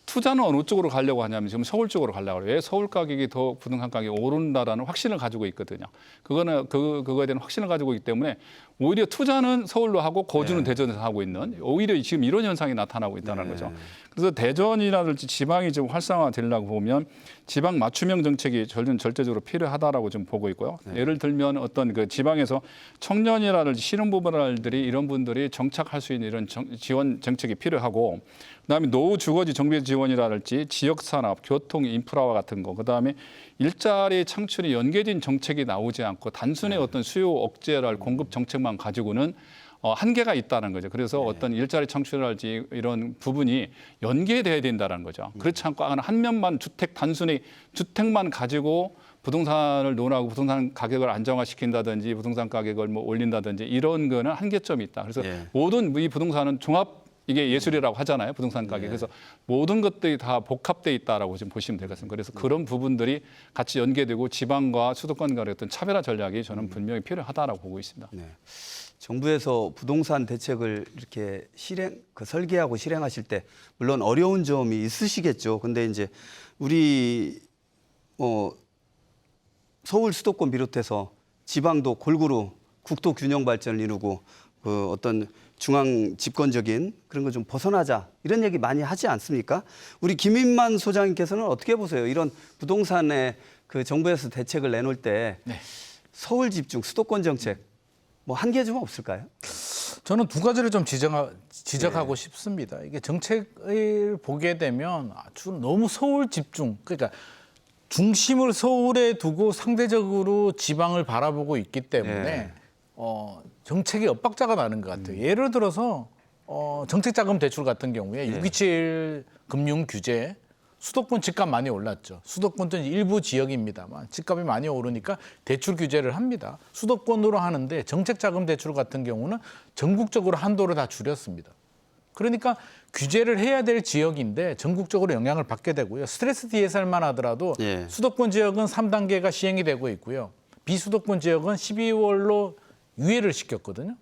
G: 투자는 어느 쪽으로 가려고 하냐면 지금 서울 쪽으로 가려고 해요. 왜 서울 가격이 더 부동산 가격이 오른다라는 확신을 가지고 있거든요. 그거는 그거에 대한 확신을 가지고 있기 때문에 오히려 투자는 서울로 하고 거주는 대전에서 하고 있는 오히려 지금 이런 현상이 나타나고 있다는 거죠. 그래서 대전이라든지 지방이 좀 활성화되려고 보면 지방 맞춤형 정책이 절대적으로 필요하다라고 좀 보고 있고요. 예를 들면 어떤 그 지방에서 청년이라든지 신혼부부들이 이런 분들이 정착할 수 있는 이런 지원 정책이 필요하고, 그다음에 노후 주거지 정비 지원이라든지 지역 산업, 교통 인프라와 같은 거, 그다음에 일자리 창출이 연계된 정책이 나오지 않고 단순히 어떤 수요 억제랄 공급 정책만 가지고는 한계가 있다는 거죠. 그래서 어떤 일자리 창출이랄지 이런 부분이 연계돼야 된다는 거죠. 그렇지 않고 한 면만 단순히 주택만 가지고 부동산을 논하고 부동산 가격을 안정화시킨다든지 부동산 가격을 뭐 올린다든지 이런 거는 한계점이 있다. 그래서 모든 이 부동산은 이게 예술이라고 하잖아요. 부동산 가격. 그래서 모든 것들이 다 복합돼 있다라고 지금 보시면 될 것 같습니다. 그래서 그런 부분들이 같이 연계되고 지방과 수도권 간의 어떤 차별화 전략이 저는 분명히 필요하다라고 보고 있습니다.
A: 네. 정부에서 부동산 대책을 이렇게 설계하고 실행하실 때 물론 어려운 점이 있으시겠죠. 근데 이제 우리 서울 수도권 비롯해서 지방도 골고루 국토 균형 발전을 이루고 어떤 중앙 집권적인 그런 거 좀 벗어나자 이런 얘기 많이 하지 않습니까? 우리 김인만 소장님께서는 어떻게 보세요? 이런 부동산의 그 정부에서 대책을 내놓을 때 서울 집중, 수도권 정책 뭐 한계 좀 없을까요?
B: 저는 두 가지를 좀 지적하고 싶습니다. 이게 정책을 보게 되면 아주 너무 서울 집중, 그러니까 중심을 서울에 두고 상대적으로 지방을 바라보고 있기 때문에 정책이 엇박자가 나는 것 같아요. 예를 들어서 정책자금 대출 같은 경우에 627 금융 규제, 수도권 집값 많이 올랐죠. 수도권도 일부 지역입니다만 집값이 많이 오르니까 대출 규제를 합니다. 수도권으로 하는데 정책자금 대출 같은 경우는 전국적으로 한도를 다 줄였습니다. 그러니까 규제를 해야 될 지역인데 전국적으로 영향을 받게 되고요. 스트레스 DSR만 하더라도 수도권 지역은 3단계가 시행이 되고 있고요. 비수도권 지역은 12월로 유예를 시켰거든요.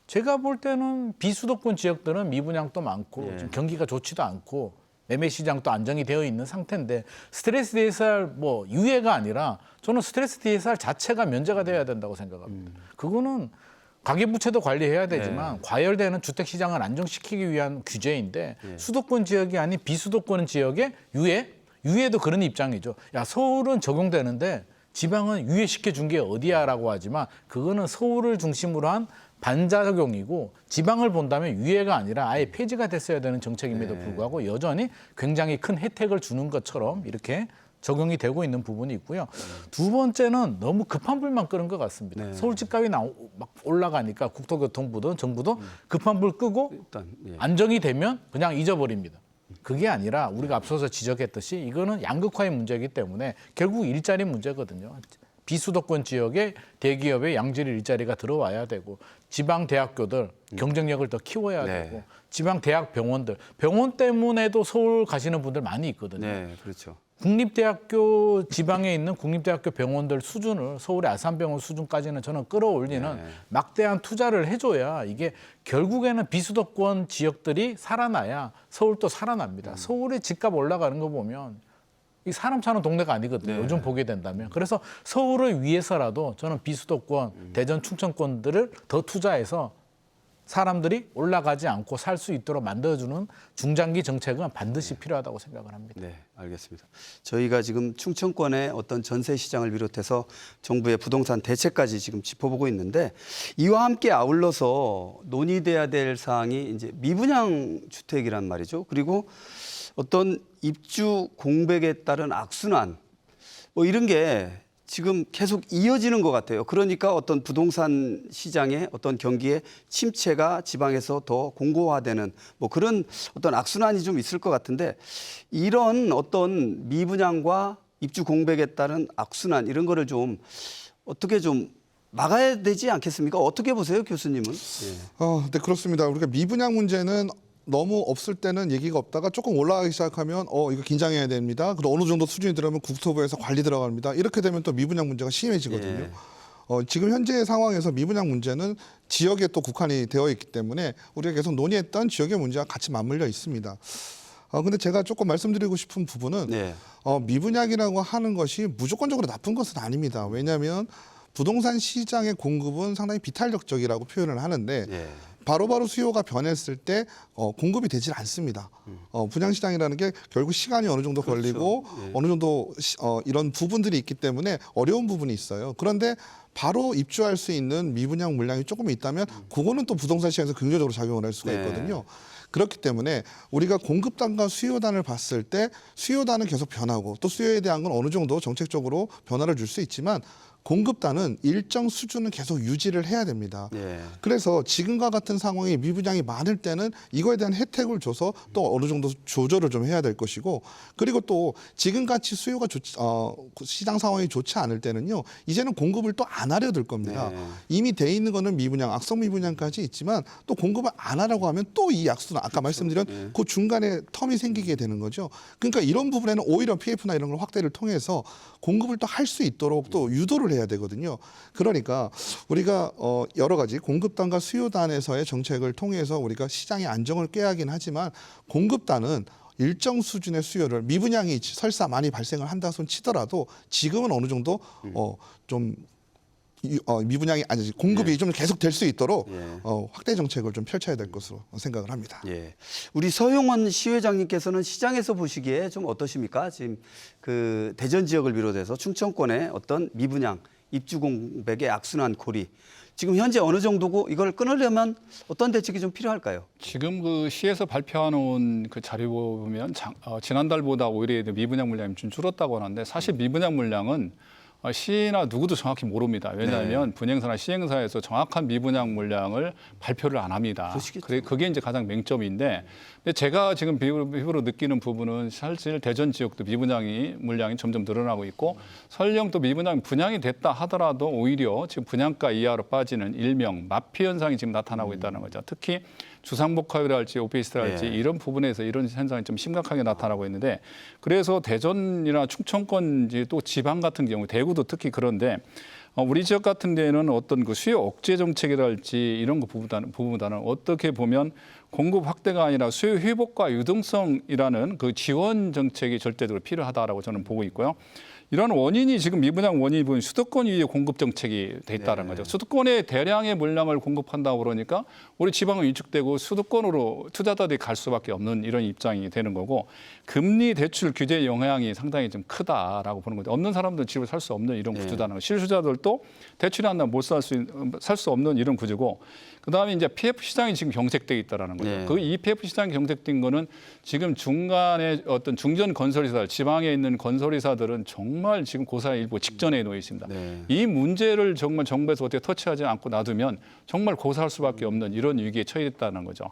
B: 제가 볼 때는 비수도권 지역들은 미분양도 많고 지금 경기가 좋지도 않고 매매 시장도 안정이 되어 있는 상태인데 스트레스 DSR 유예가 아니라 저는 스트레스 DSR 자체가 면제가 되어야 된다고 생각합니다. 그거는 가계부채도 관리해야 되지만 과열되는 주택 시장을 안정시키기 위한 규제인데 수도권 지역이 아닌 비수도권 지역의 유예도 그런 입장이죠. 야, 서울은 적용되는데 지방은 유예시켜 준 게 어디야라고 하지만 그거는 서울을 중심으로 한 반작용이고 지방을 본다면 유예가 아니라 아예 폐지가 됐어야 되는 정책임에도 불구하고 여전히 굉장히 큰 혜택을 주는 것처럼 이렇게 적용이 되고 있는 부분이 있고요. 두 번째는 너무 급한 불만 끄는 것 같습니다. 서울 집값이 막 올라가니까 국토교통부든 정부도 급한 불 끄고 안정이 되면 그냥 잊어버립니다. 그게 아니라 우리가 앞서서 지적했듯이 이거는 양극화의 문제이기 때문에 결국 일자리 문제거든요. 비수도권 지역에 대기업의 양질 일자리가 들어와야 되고 지방 대학교들 경쟁력을 더 키워야 되고 지방 대학 병원 때문에도 서울 가시는 분들 많이 있거든요.
A: 네, 그렇죠.
B: 국립대학교 지방에 있는 국립대학교 병원들 수준을 서울의 아산병원 수준까지는 저는 끌어올리는 막대한 투자를 해줘야 이게 결국에는 비수도권 지역들이 살아나야 서울도 살아납니다. 서울의 집값 올라가는 거 보면 이 사람 사는 동네가 아니거든요. 요즘 보게 된다면. 그래서 서울을 위해서라도 저는 비수도권, 대전, 충청권들을 더 투자해서 사람들이 올라가지 않고 살 수 있도록 만들어주는 중장기 정책은 반드시 필요하다고 생각을 합니다.
A: 네, 알겠습니다. 저희가 지금 충청권의 어떤 전세 시장을 비롯해서 정부의 부동산 대책까지 지금 짚어보고 있는데 이와 함께 아울러서 논의돼야 될 사항이 이제 미분양 주택이란 말이죠. 그리고 어떤 입주 공백에 따른 악순환 이런 게 지금 계속 이어지는 것 같아요. 그러니까 어떤 부동산 시장의 어떤 경기의 침체가 지방에서 더 공고화되는 그런 어떤 악순환이 좀 있을 것 같은데 이런 어떤 미분양과 입주 공백에 따른 악순환 이런 거를 좀 어떻게 좀 막아야 되지 않겠습니까? 어떻게 보세요, 교수님은?
C: 네, 그렇습니다. 우리가 미분양 문제는 너무 없을 때는 얘기가 없다가 조금 올라가기 시작하면 이거 긴장해야 됩니다. 그리고 어느 정도 수준이 들어가면 국토부에서 관리 들어갑니다. 이렇게 되면 또 미분양 문제가 심해지거든요. 지금 현재 상황에서 미분양 문제는 지역에 또 국한이 되어 있기 때문에 우리가 계속 논의했던 지역의 문제와 같이 맞물려 있습니다. 근데 제가 조금 말씀드리고 싶은 부분은 미분양이라고 하는 것이 무조건적으로 나쁜 것은 아닙니다. 왜냐하면 부동산 시장의 공급은 상당히 비탄력적이라고 표현을 하는데 바로바로 수요가 변했을 때 공급이 되질 않습니다. 분양시장이라는 게 결국 시간이 어느 정도 걸리고 어느 정도 이런 부분들이 있기 때문에 어려운 부분이 있어요. 그런데 바로 입주할 수 있는 미분양 물량이 조금 있다면 그거는 또 부동산 시장에서 긍정적으로 작용을 할 수가 있거든요. 그렇기 때문에 우리가 공급단과 수요단을 봤을 때 수요단은 계속 변하고 또 수요에 대한 건 어느 정도 정책적으로 변화를 줄 수 있지만 공급단은 일정 수준은 계속 유지를 해야 됩니다. 그래서 지금과 같은 상황이 미분양이 많을 때는 이거에 대한 혜택을 줘서 또 어느 정도 조절을 좀 해야 될 것이고 그리고 또 지금같이 수요가 시장 상황이 좋지 않을 때는요. 이제는 공급을 또 안 하려 들 겁니다. 이미 돼 있는 거는 미분양, 악성 미분양까지 있지만 또 공급을 안 하라고 하면 또 이 약수는 아까 말씀드린 그 중간에 텀이 생기게 되는 거죠. 그러니까 이런 부분에는 오히려 PF나 이런 걸 확대를 통해서 공급을 또 할 수 있도록 또 유도를 해야 되거든요. 그러니까 우리가 여러 가지 공급단과 수요단에서의 정책을 통해서 우리가 시장의 안정을 꾀하긴 하지만 공급단은 일정 수준의 수요를 미분양이 설사 많이 발생을 한다 손 치더라도 지금은 어느 정도 좀 미분양이 아니지 공급이 좀 계속 될 수 있도록 확대 정책을 좀 펼쳐야 될 것으로 생각을 합니다.
A: 우리 서용원 시회장님께서는 시장에서 보시기에 좀 어떠십니까? 지금 그 대전 지역을 비롯해서 충청권의 어떤 미분양 입주 공백의 악순환 고리 지금 현재 어느 정도고 이걸 끊으려면 어떤 대책이 좀 필요할까요?
G: 지금 그 시에서 발표해놓은 그 자료 보면 지난달보다 오히려 미분양 물량이 좀 줄었다고 하는데 사실 미분양 물량은 시나 누구도 정확히 모릅니다. 왜냐하면 분행사나 시행사에서 정확한 미분양 물량을 발표를 안 합니다. 그게 이제 가장 맹점인데 근데 제가 지금 피부로 느끼는 부분은 사실 대전 지역도 미분양이 물량이 점점 늘어나고 있고 설령 또 미분양 분양이 됐다 하더라도 오히려 지금 분양가 이하로 빠지는 일명 마피 현상이 지금 나타나고 있다는 거죠. 특히 주상복합이랄지 오피스텔랄지 이런 부분에서 이런 현상이 좀 심각하게 나타나고 있는데 그래서 대전이나 충청권 또 지방 같은 경우 대구도 특히 그런데 우리 지역 같은 데에는 어떤 그 수요 억제 정책이랄지 이런 거 부분보다는 어떻게 보면 공급 확대가 아니라 수요 회복과 유동성이라는 그 지원 정책이 절대적으로 필요하다라고 저는 보고 있고요. 이런 원인이 지금 미분양 원인이 보면 수도권 위에 공급 정책이 돼 있다는 거죠. 수도권에 대량의 물량을 공급한다고 그러니까 우리 지방은 위축되고 수도권으로 투자자들이 갈 수밖에 없는 이런 입장이 되는 거고 금리 대출 규제 영향이 상당히 좀 크다라고 보는 거죠. 없는 사람들은 집을 살 수 없는 이런 구조다는 거죠. 실수자들도 대출이 안 나면 못 살 수 없는 이런 구조고 그다음에 이제 PF 시장이 지금 경색돼 있다라는 거죠. 그 이 PF 시장이 경색된 거는 지금 중간에 어떤 중전 건설회사, 지방에 있는 건설회사들은 정말 지금 고사의 일부 직전에 놓여 있습니다. 이 문제를 정말 정부에서 어떻게 터치하지 않고 놔두면 정말 고사할 수밖에 없는 이런 위기에 처해있다는 거죠.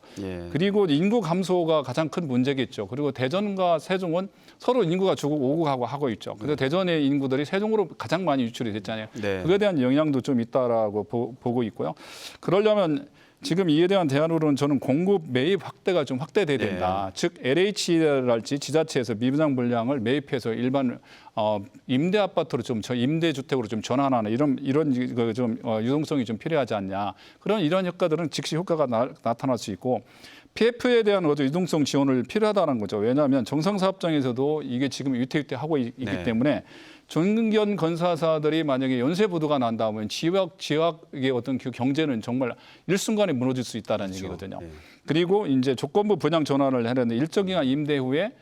G: 그리고 인구 감소가 가장 큰 문제겠죠. 그리고 대전과 세종은 서로 인구가 오고 가고 하고 있죠. 그래서 대전의 인구들이 세종으로 가장 많이 유출이 됐잖아요. 그에 대한 영향도 좀 있다라고 보고 있고요. 그러려면 지금 이에 대한 대안으로는 저는 공급 매입 확대가 좀 확대돼야 된다. 즉 LH랄지 지자체에서 미분양 물량을 매입해서 일반 임대 아파트로 좀 임대 주택으로 좀 전환하는 이런 좀 유동성이 좀 필요하지 않냐. 이런 효과들은 즉시 효과가 나타날 수 있고 PF에 대한 유동성 지원을 필요하다는 거죠. 왜냐하면 정상사업장에서도 이게 지금 위태위태하고 있기 때문에 중견 건설사들이 만약에 연쇄 부도가 난다면 지역의 어떤 그 경제는 정말 일순간에 무너질 수 있다는 얘기거든요. 그리고 이제 조건부 분양 전환을 하려는데 일정 기간 임대 후에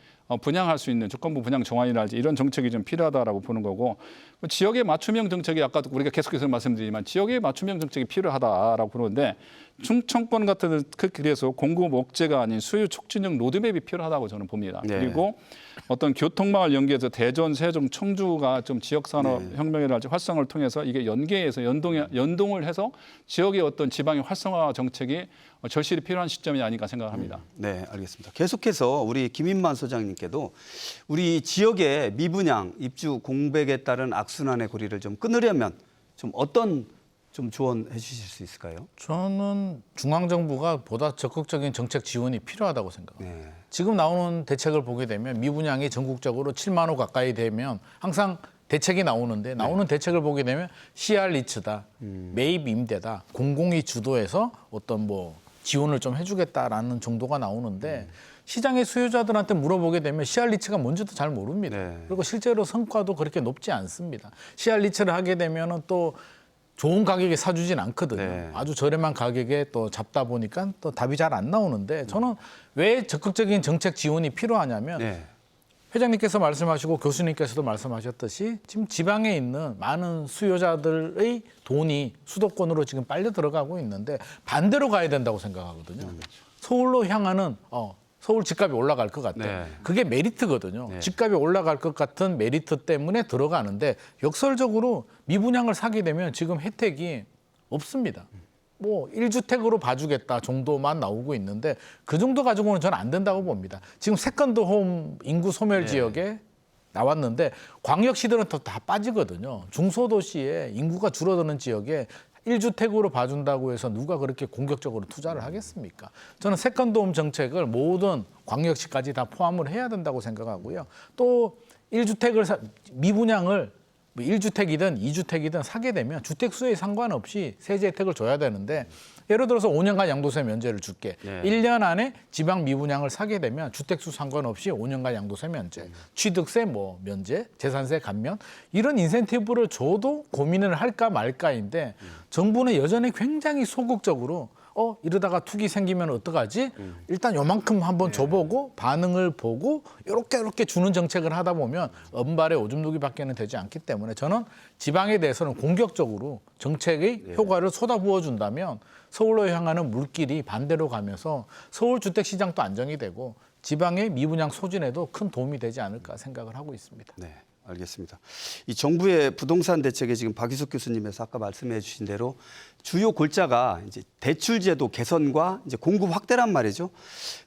G: 분양할 수 있는 조건부 분양 정환이랄지 이런 정책이 좀 필요하다라고 보는 거고 지역의 맞춤형 정책이 아까 우리가 계속해서 말씀드리지만 지역의 맞춤형 정책이 필요하다라고 보는데 충청권 같은 그래서 공급 억제가 아닌 수요 촉진형 로드맵이 필요하다고 저는 봅니다. 그리고 어떤 교통망을 연계해서 대전, 세종, 청주가 좀 지역산업 혁명이랄지 활성화를 통해서 이게 연계해서 연동을 해서 지역의 어떤 지방의 활성화 정책이 절실히 필요한 시점이 아닌가 생각합니다.
A: 네, 알겠습니다. 계속해서 우리 김인만 소장님께도 우리 지역의 미분양 입주 공백에 따른 악순환의 고리를 좀 끊으려면 좀 어떤 좀 조언해 주실 수 있을까요?
B: 저는 중앙정부가 보다 적극적인 정책 지원이 필요하다고 생각합니다. 지금 나오는 대책을 보게 되면 미분양이 전국적으로 7만 호 가까이 되면 항상 대책이 나오는데 나오는 대책을 보게 되면 CR 리츠다, 매입 임대다, 공공이 주도해서 어떤 지원을 좀 해주겠다라는 정도가 나오는데 시장의 수요자들한테 물어보게 되면 CR 리츠가 뭔지도 잘 모릅니다. 그리고 실제로 성과도 그렇게 높지 않습니다. CR 리츠를 하게 되면은 또 좋은 가격에 사주진 않거든요.
A: 네.
B: 아주 저렴한 가격에 또 잡다 보니까 또 답이 잘 안 나오는데 저는 왜 적극적인 정책 지원이 필요하냐면
A: 네.
B: 회장님께서 말씀하시고 교수님께서도 말씀하셨듯이 지금 지방에 있는 많은 수요자들의 돈이 수도권으로 지금 빨려 들어가고 있는데 반대로 가야 된다고 생각하거든요. 서울로 향하는 서울 집값이 올라갈 것 같아.
A: 네.
B: 그게 메리트거든요.
A: 네.
B: 집값이 올라갈 것 같은 메리트 때문에 들어가는데 역설적으로 미분양을 사게 되면 지금 혜택이 없습니다. 뭐 1주택으로 봐주겠다 정도만 나오고 있는데 그 정도 가지고는 저는 안 된다고 봅니다. 지금 세컨드 홈 인구 소멸 지역에 나왔는데 광역시들은 또 다 빠지거든요. 중소도시에 인구가 줄어드는 지역에 1주택으로 봐준다고 해서 누가 그렇게 공격적으로 투자를 하겠습니까? 저는 세컨드홈 정책을 모든 광역시까지 다 포함을 해야 된다고 생각하고요. 또 1주택을 미분양을 1주택이든 2주택이든 사게 되면 주택 수에 상관없이 세제 혜택을 줘야 되는데 예를 들어서 5년간 양도세 면제를 줄게.
A: 네.
B: 1년 안에 지방 미분양을 사게 되면 주택 수 상관없이 5년간 양도세 면제, 취득세 뭐 면제, 재산세 감면 이런 인센티브를 줘도 고민을 할까 말까인데 정부는 여전히 굉장히 소극적으로 이러다가 투기 생기면 어떡하지? 일단 요만큼 한번 줘보고 반응을 보고 이렇게 주는 정책을 하다 보면 은발의 오줌 누기밖에는 되지 않기 때문에 저는 지방에 대해서는 공격적으로 정책의 효과를 쏟아부어 준다면 서울로 향하는 물길이 반대로 가면서 서울 주택 시장도 안정이 되고 지방의 미분양 소진에도 큰 도움이 되지 않을까 생각을 하고 있습니다.
A: 네, 알겠습니다. 이 정부의 부동산 대책에 지금 박유석 교수님께서 아까 말씀해 주신 대로 주요 골자가 이제 대출 제도 개선과 이제 공급 확대란 말이죠.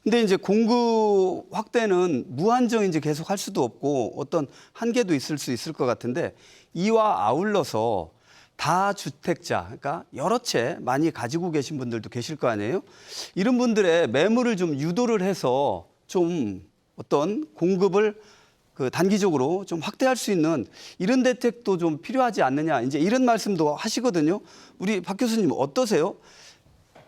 A: 근데 이제 공급 확대는 무한정 이제 계속 할 수도 없고 어떤 한계도 있을 수 있을 것 같은데 이와 아울러서 다주택자, 그러니까 여러 채 많이 가지고 계신 분들도 계실 거 아니에요? 이런 분들의 매물을 좀 유도를 해서 좀 어떤 공급을 단기적으로 좀 확대할 수 있는 이런 대책도 좀 필요하지 않느냐, 이제 이런 말씀도 하시거든요. 우리 박 교수님 어떠세요?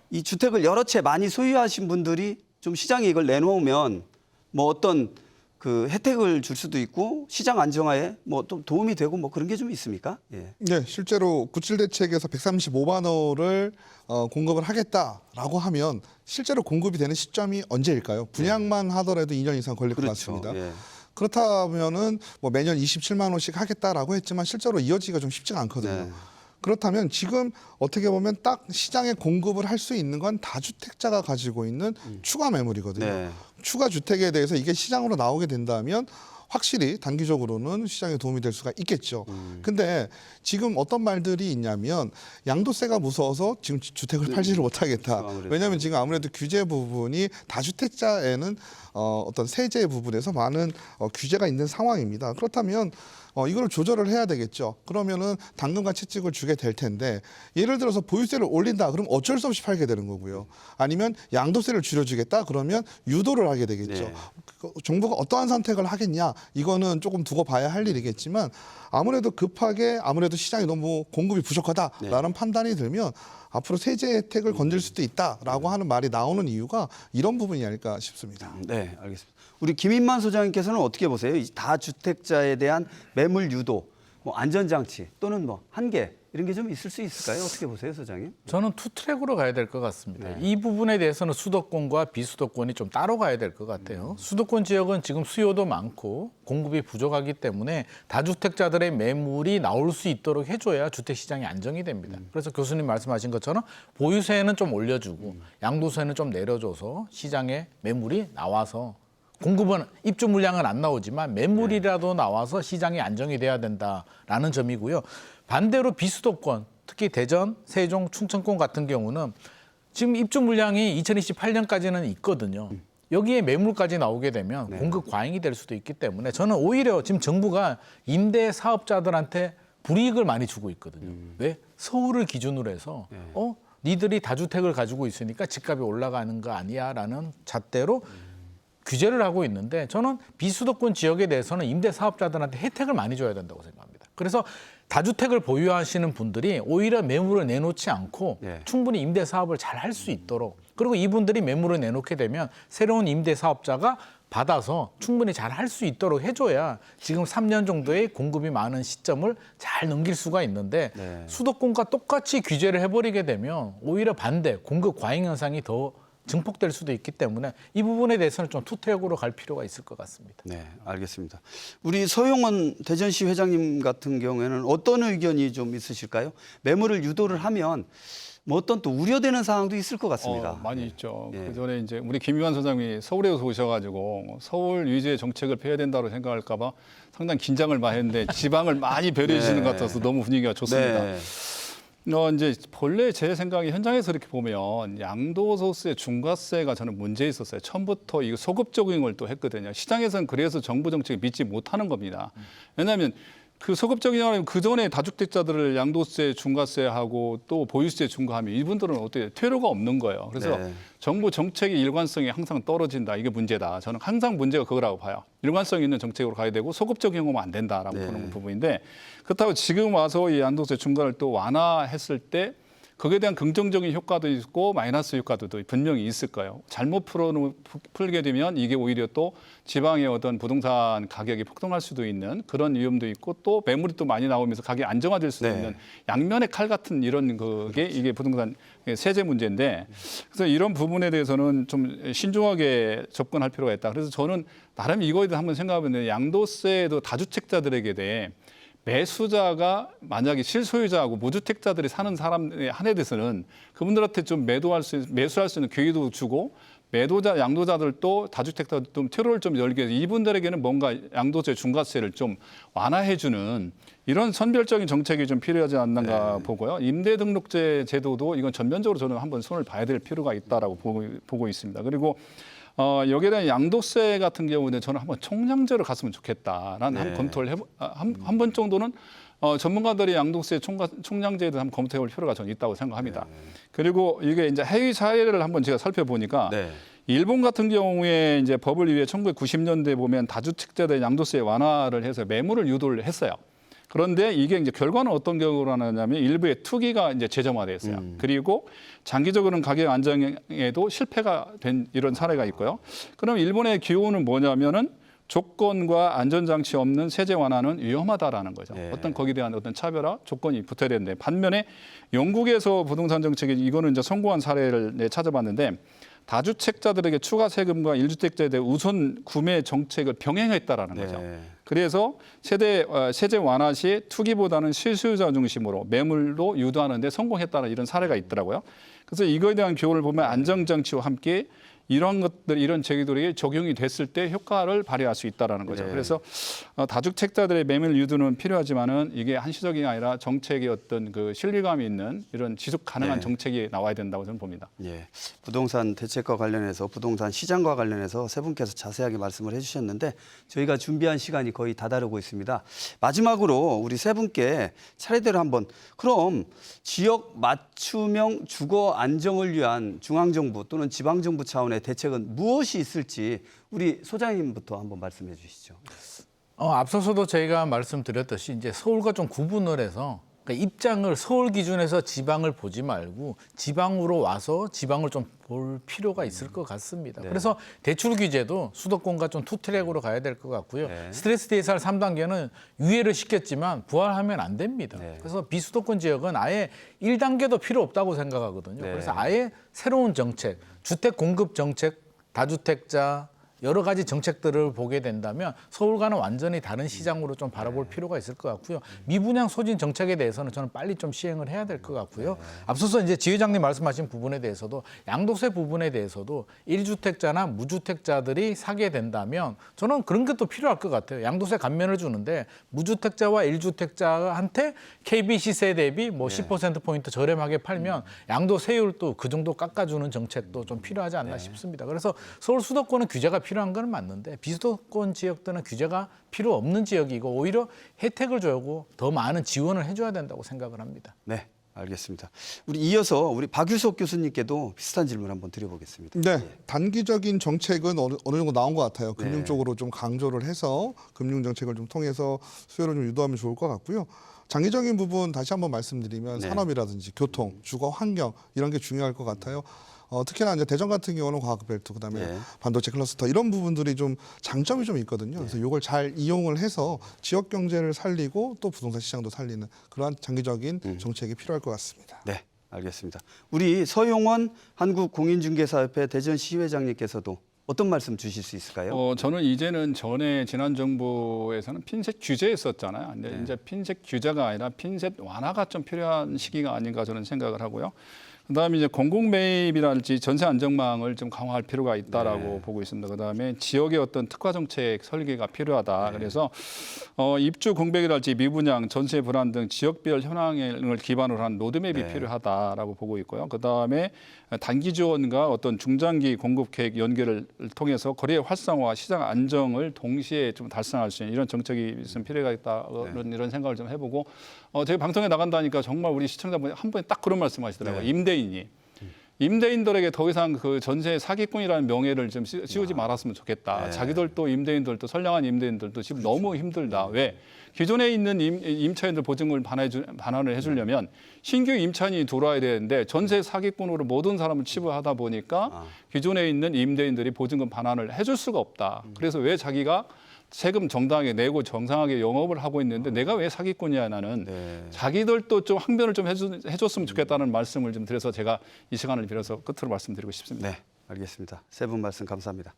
A: 이 주택을 여러 채 많이 소유하신 분들이 좀 시장에 이걸 내놓으면 뭐 어떤 그 혜택을 줄 수도 있고 시장 안정화에 뭐 또 도움이 되고 뭐 그런 게 좀 있습니까? 예.
C: 네, 실제로 97 대책에서 135만 호를 공급을 하겠다라고 하면 실제로 공급이 되는 시점이 언제일까요? 분양만 하더라도 2년 이상 걸릴 것 같습니다.
A: 예.
C: 그렇다면은 뭐 매년 27만 호씩 하겠다라고 했지만 실제로 이어지기가 좀 쉽지가 않거든요.
A: 네.
C: 그렇다면 지금 어떻게 보면 딱 시장에 공급을 할 수 있는 건 다주택자가 가지고 있는 추가 매물이거든요.
A: 네.
C: 추가 주택에 대해서 이게 시장으로 나오게 된다면 확실히 단기적으로는 시장에 도움이 될 수가 있겠죠. 근데 지금 어떤 말들이 있냐면 양도세가 무서워서 지금 주택을 팔지를 못하겠다.
A: 아무래도.
C: 왜냐하면 지금 아무래도 규제 부분이 다주택자에는 어떤 세제 부분에서 많은 규제가 있는 상황입니다. 그렇다면 이걸 조절을 해야 되겠죠. 그러면은 당근과 채찍을 주게 될 텐데 예를 들어서 보유세를 올린다. 그럼 어쩔 수 없이 팔게 되는 거고요. 아니면 양도세를 줄여주겠다. 그러면 유도를 하게 되겠죠.
A: 네.
C: 정부가 어떠한 선택을 하겠냐. 이거는 조금 두고 봐야 할 일이겠지만 아무래도 급하게 아무래도 시장이 너무 공급이 부족하다라는 판단이 들면 앞으로 세제 혜택을 건질 수도 있다라고 하는 말이 나오는 이유가 이런 부분이 아닐까 싶습니다.
A: 네, 알겠습니다. 우리 김인만 소장님께서는 어떻게 보세요? 이 다주택자에 대한 매물 유도, 뭐 안전장치 또는 뭐 한계 이런 게 좀 있을 수 있을까요? 어떻게 보세요, 소장님?
B: 저는 투 트랙으로 가야 될 것 같습니다.
A: 네.
B: 이 부분에 대해서는 수도권과 비수도권이 좀 따로 가야 될 것 같아요. 수도권 지역은 지금 수요도 많고 공급이 부족하기 때문에 다주택자들의 매물이 나올 수 있도록 해줘야 주택시장이 안정이 됩니다. 그래서 교수님 말씀하신 것처럼 보유세는 좀 올려주고 양도세는 좀 내려줘서 시장에 매물이 나와서 공급은 입주 물량은 안 나오지만 매물이라도 나와서 시장이 안정이 돼야 된다라는 점이고요. 반대로 비수도권, 특히 대전, 세종, 충청권 같은 경우는 지금 입주 물량이 2028년까지는 있거든요. 여기에 매물까지 나오게 되면 공급 과잉이 될 수도 있기 때문에 저는 오히려 지금 정부가 임대 사업자들한테 불이익을 많이 주고 있거든요. 왜? 서울을 기준으로 해서 니들이 다주택을 가지고 있으니까 집값이 올라가는 거 아니야라는 잣대로 규제를 하고 있는데 저는 비수도권 지역에 대해서는 임대 사업자들한테 혜택을 많이 줘야 된다고 생각합니다. 그래서 다주택을 보유하시는 분들이 오히려 매물을 내놓지 않고 충분히 임대 사업을 잘 할 수 있도록 그리고 이분들이 매물을 내놓게 되면 새로운 임대 사업자가 받아서 충분히 잘 할 수 있도록 해줘야 지금 3년 정도의 공급이 많은 시점을 잘 넘길 수가 있는데
A: 네.
B: 수도권과 똑같이 규제를 해버리게 되면 오히려 반대 공급 과잉 현상이 더 증폭될 수도 있기 때문에 이 부분에 대해서는 좀 투트랙으로 갈 필요가 있을 것 같습니다.
A: 네, 알겠습니다. 우리 서용원 대전시 회장님 같은 경우에는 어떤 의견이 좀 있으실까요? 매물을 유도를 하면 뭐 어떤 또 우려되는 사항도 있을 것 같습니다.
G: 많이 있죠.
A: 예.
G: 그 전에 이제 우리 김유한 소장님이 서울에서 오셔가지고 서울 위주의 정책을 펴야 된다고 생각할까봐 상당히 긴장을 많이 했는데 지방을 많이 배려해 주시는
A: 네.
G: 것 같아서 너무 분위기가 좋습니다.
A: 네.
G: 이제 본래 제 생각이 현장에서 이렇게 보면 양도소득세 중과세가 저는 문제 있었어요. 처음부터 이거 소급 적용을 또 했거든요. 시장에서는 그래서 정부 정책을 믿지 못하는 겁니다. 왜냐하면 그 소급 적용하면 그 전에 다주택자들을 양도세 중과세하고 또 보유세 중과하면 이분들은 어떻게 퇴로가 없는 거예요. 그래서
A: 네.
G: 정부 정책의 일관성이 항상 떨어진다. 이게 문제다. 저는 항상 문제가 그거라고 봐요. 일관성 있는 정책으로 가야 되고 소급 적용하면 안 된다라고
A: 네.
G: 보는 부분인데 그렇다고 지금 와서 이 양도세 중과를 또 완화했을 때 거기에 대한 긍정적인 효과도 있고 마이너스 효과도 분명히 있을 거예요. 잘못 풀게 되면 이게 오히려 또 지방의 어떤 부동산 가격이 폭등할 수도 있는 그런 위험도 있고 또 매물이 또 많이 나오면서 가격이 안정화될 수도
A: 네.
G: 있는 양면의 칼 같은 이런 그게 이게 부동산 세제 문제인데 그래서 이런 부분에 대해서는 좀 신중하게 접근할 필요가 있다. 그래서 저는 나름 이거에 대해서 한번 생각해보면 양도세도 다주택자들에게 대해 매수자가 만약에 실소유자하고 무주택자들이 사는 사람에 한해 대해서는 그분들한테 좀 매수할 수 있는 기회도 주고 매도자, 양도자들도 다주택자들 좀 퇴로를 좀 열게 해서 이분들에게는 뭔가 양도세 중과세를 좀 완화해주는 이런 선별적인 정책이 좀 필요하지 않는가 보고요. 임대등록제 제도도 이건 전면적으로 저는 한번 손을 봐야 될 필요가 있다라고 보고 있습니다. 그리고 여기에 대한 양도세 같은 경우는 저는 한번 총량제로 갔으면 좋겠다라는 한번 검토를 한 번 정도는 전문가들이 양도세 총량제에 대해서 한번 검토해볼 필요가 저는 있다고 생각합니다. 그리고 이게 이제 해외 사례를 한번 제가 살펴보니까
A: 네.
G: 일본 같은 경우에 이제 법을 위해 1990년대에 보면 다주택자들 양도세 완화를 해서 매물을 유도를 했어요. 그런데 이게 이제 결과는 어떤 경우로 나냐면 일부의 투기가 이제 재점화됐어요. 그리고 장기적으로는 가격 안정에도 실패가 된 이런 사례가 있고요. 그럼 일본의 기호는 뭐냐면은 조건과 안전장치 없는 세제 완화는 위험하다라는 거죠.
A: 네.
G: 어떤 거기에 대한 어떤 차별화 조건이 붙어야 되는데 반면에 영국에서 부동산 정책이 이거는 이제 성공한 사례를 찾아봤는데 다주택자들에게 추가 세금과 1주택자에 대해 우선 구매 정책을 병행했다라는 거죠.
A: 네.
G: 그래서 세제 완화 시 투기보다는 실수요자 중심으로 매물로 유도하는 데 성공했다는 이런 사례가 있더라고요. 그래서 이거에 대한 교훈을 보면 안정장치와 함께 이런 것들, 이런 제도들이 적용이 됐을 때 효과를 발휘할 수 있다라는 거죠.
A: 네.
G: 그래서 다주택자들의 매물 유도는 필요하지만은 이게 한시적이 아니라 정책의 어떤 그 신뢰감이 있는 이런 지속 가능한
A: 네.
G: 정책이 나와야 된다고 저는 봅니다.
A: 예, 부동산 대책과 관련해서 부동산 시장과 관련해서 세 분께서 자세하게 말씀을 해주셨는데 저희가 준비한 시간이 거의 다다르고 있습니다. 마지막으로 우리 세 분께 차례대로 한번 그럼 지역 맞춤형 주거 안정을 위한 중앙정부 또는 지방정부 차원의 대책은 무엇이 있을지 우리 소장님부터 한번 말씀해 주시죠.
B: 앞서서도 저희가 말씀드렸듯이 이제 서울과 좀 구분을 해서 그러니까 입장을 서울 기준에서 지방을 보지 말고 지방으로 와서 지방을 좀 볼 필요가 있을 것 같습니다.
A: 네.
B: 그래서 대출 규제도 수도권과 좀 투트랙으로 가야 될 것 같고요.
A: 네.
B: 스트레스 DSR 3단계는 유예를 시켰지만 부활하면 안 됩니다.
A: 네.
B: 그래서 비수도권 지역은 아예 1단계도 필요 없다고 생각하거든요.
A: 네.
B: 그래서 아예 새로운 정책, 주택 공급 정책, 다주택자 여러 가지 정책들을 보게 된다면 서울과는 완전히 다른 시장으로 좀 바라볼 필요가 있을 것 같고요. 미분양 소진 정책에 대해서는 저는 빨리 좀 시행을 해야 될 것 같고요. 앞서서 이제 지 회장님 말씀하신 부분에 대해서도 양도세 부분에 대해서도 1주택자나 무주택자들이 사게 된다면 저는 그런 것도 필요할 것 같아요. 양도세 감면을 주는데 무주택자와 1주택자한테 KB 시세 대비 뭐 10%포인트 저렴하게 팔면 양도세율도 그 정도 깎아주는 정책도 좀 필요하지 않나 싶습니다. 그래서 서울 수도권은 규제가 필요한 건 맞는데 비수도권 지역들은 규제가 필요 없는 지역이고 오히려 혜택을 주고 더 많은 지원을 해줘야 된다고 생각을 합니다.
A: 네, 알겠습니다. 우리 이어서 우리 박유석 교수님께도 비슷한 질문 한번 드려보겠습니다.
C: 네, 단기적인 정책은 어느 정도 나온 것 같아요. 금융 쪽으로 좀 강조를 해서 금융 정책을 좀 통해서 수요를 좀 유도하면 좋을 것 같고요. 장기적인 부분 다시 한번 말씀드리면
A: 네.
C: 산업이라든지 교통, 주거 환경 이런 게 중요할 것 같아요. 특히나 이제 대전 같은 경우는 과학벨트, 그다음에
A: 네.
C: 반도체 클러스터 이런 부분들이 좀 장점이 좀 있거든요. 그래서 이걸 잘 이용을 해서 지역 경제를 살리고 또 부동산 시장도 살리는 그러한 장기적인 정책이 필요할 것 같습니다.
A: 네, 알겠습니다. 우리 서용원 한국공인중개사협회 대전시회장님께서도 어떤 말씀 주실 수 있을까요?
G: 저는 이제는 전에 지난 정부에서는 핀셋 규제했었잖아요. 근데
A: 네.
G: 이제 핀셋 규제가 아니라 핀셋 완화가 좀 필요한 시기가 아닌가 저는 생각을 하고요. 그다음에 이제 공공 매입이랄지 전세 안정망을 좀 강화할 필요가 있다라고
A: 네.
G: 보고 있습니다. 그다음에 지역의 어떤 특화 정책 설계가 필요하다. 그래서 입주 공백이랄지 미분양, 전세 불안 등 지역별 현황을 기반으로 한 로드맵이
A: 네.
G: 필요하다라고 보고 있고요. 그다음에 단기 지원과 어떤 중장기 공급 계획 연계를 통해서 거래 활성화, 시장 안정을 동시에 좀 달성할 수 있는 이런 정책이 있으면 필요가 있다 이런 생각을 좀 해보고 저희 방송에 나간다니까 정말 우리 시청자분이 한 번에 딱 그런 말씀하시더라고요.
A: 네.
G: 임대인이. 임대인들에게 더 이상 그 전세 사기꾼이라는 명예를 좀 씌우지 말았으면 좋겠다.
A: 네.
G: 자기들도 임대인들도 선량한 임대인들도 지금 너무 힘들다. 왜? 기존에 있는 임차인들 보증을 반환을 해주려면 신규 임차인이 들어와야 되는데 전세 사기꾼으로 모든 사람을 치부하다 보니까 기존에 있는 임대인들이 보증금 반환을 해줄 수가 없다. 그래서 왜 자기가 세금 정당하게 내고 정상하게 영업을 하고 있는데 내가 왜 사기꾼이야 나는
A: 네.
G: 자기들도 좀 항변을 좀 해줬으면 좋겠다는 말씀을 좀 드려서 제가 이 시간을 빌어서 끝으로 말씀드리고 싶습니다.
A: 네, 알겠습니다. 세 분 말씀 감사합니다.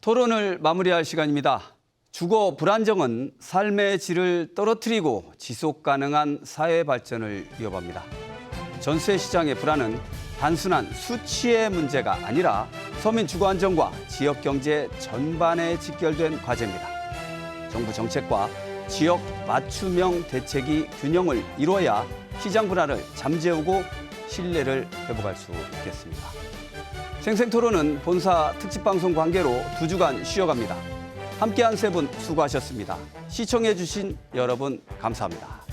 A: 토론을 마무리할 시간입니다. 주거 불안정은 삶의 질을 떨어뜨리고 지속 가능한 사회 발전을 위협합니다. 전세 시장의 불안은 단순한 수치의 문제가 아니라 서민 주거 안정과 지역 경제 전반에 직결된 과제입니다. 정부 정책과 지역 맞춤형 대책이 균형을 이루어야 시장 불안을 잠재우고 신뢰를 회복할 수 있겠습니다. 생생토론은 본사 특집방송 관계로 2주간 쉬어갑니다. 함께한 세 분 수고하셨습니다. 시청해주신 여러분 감사합니다.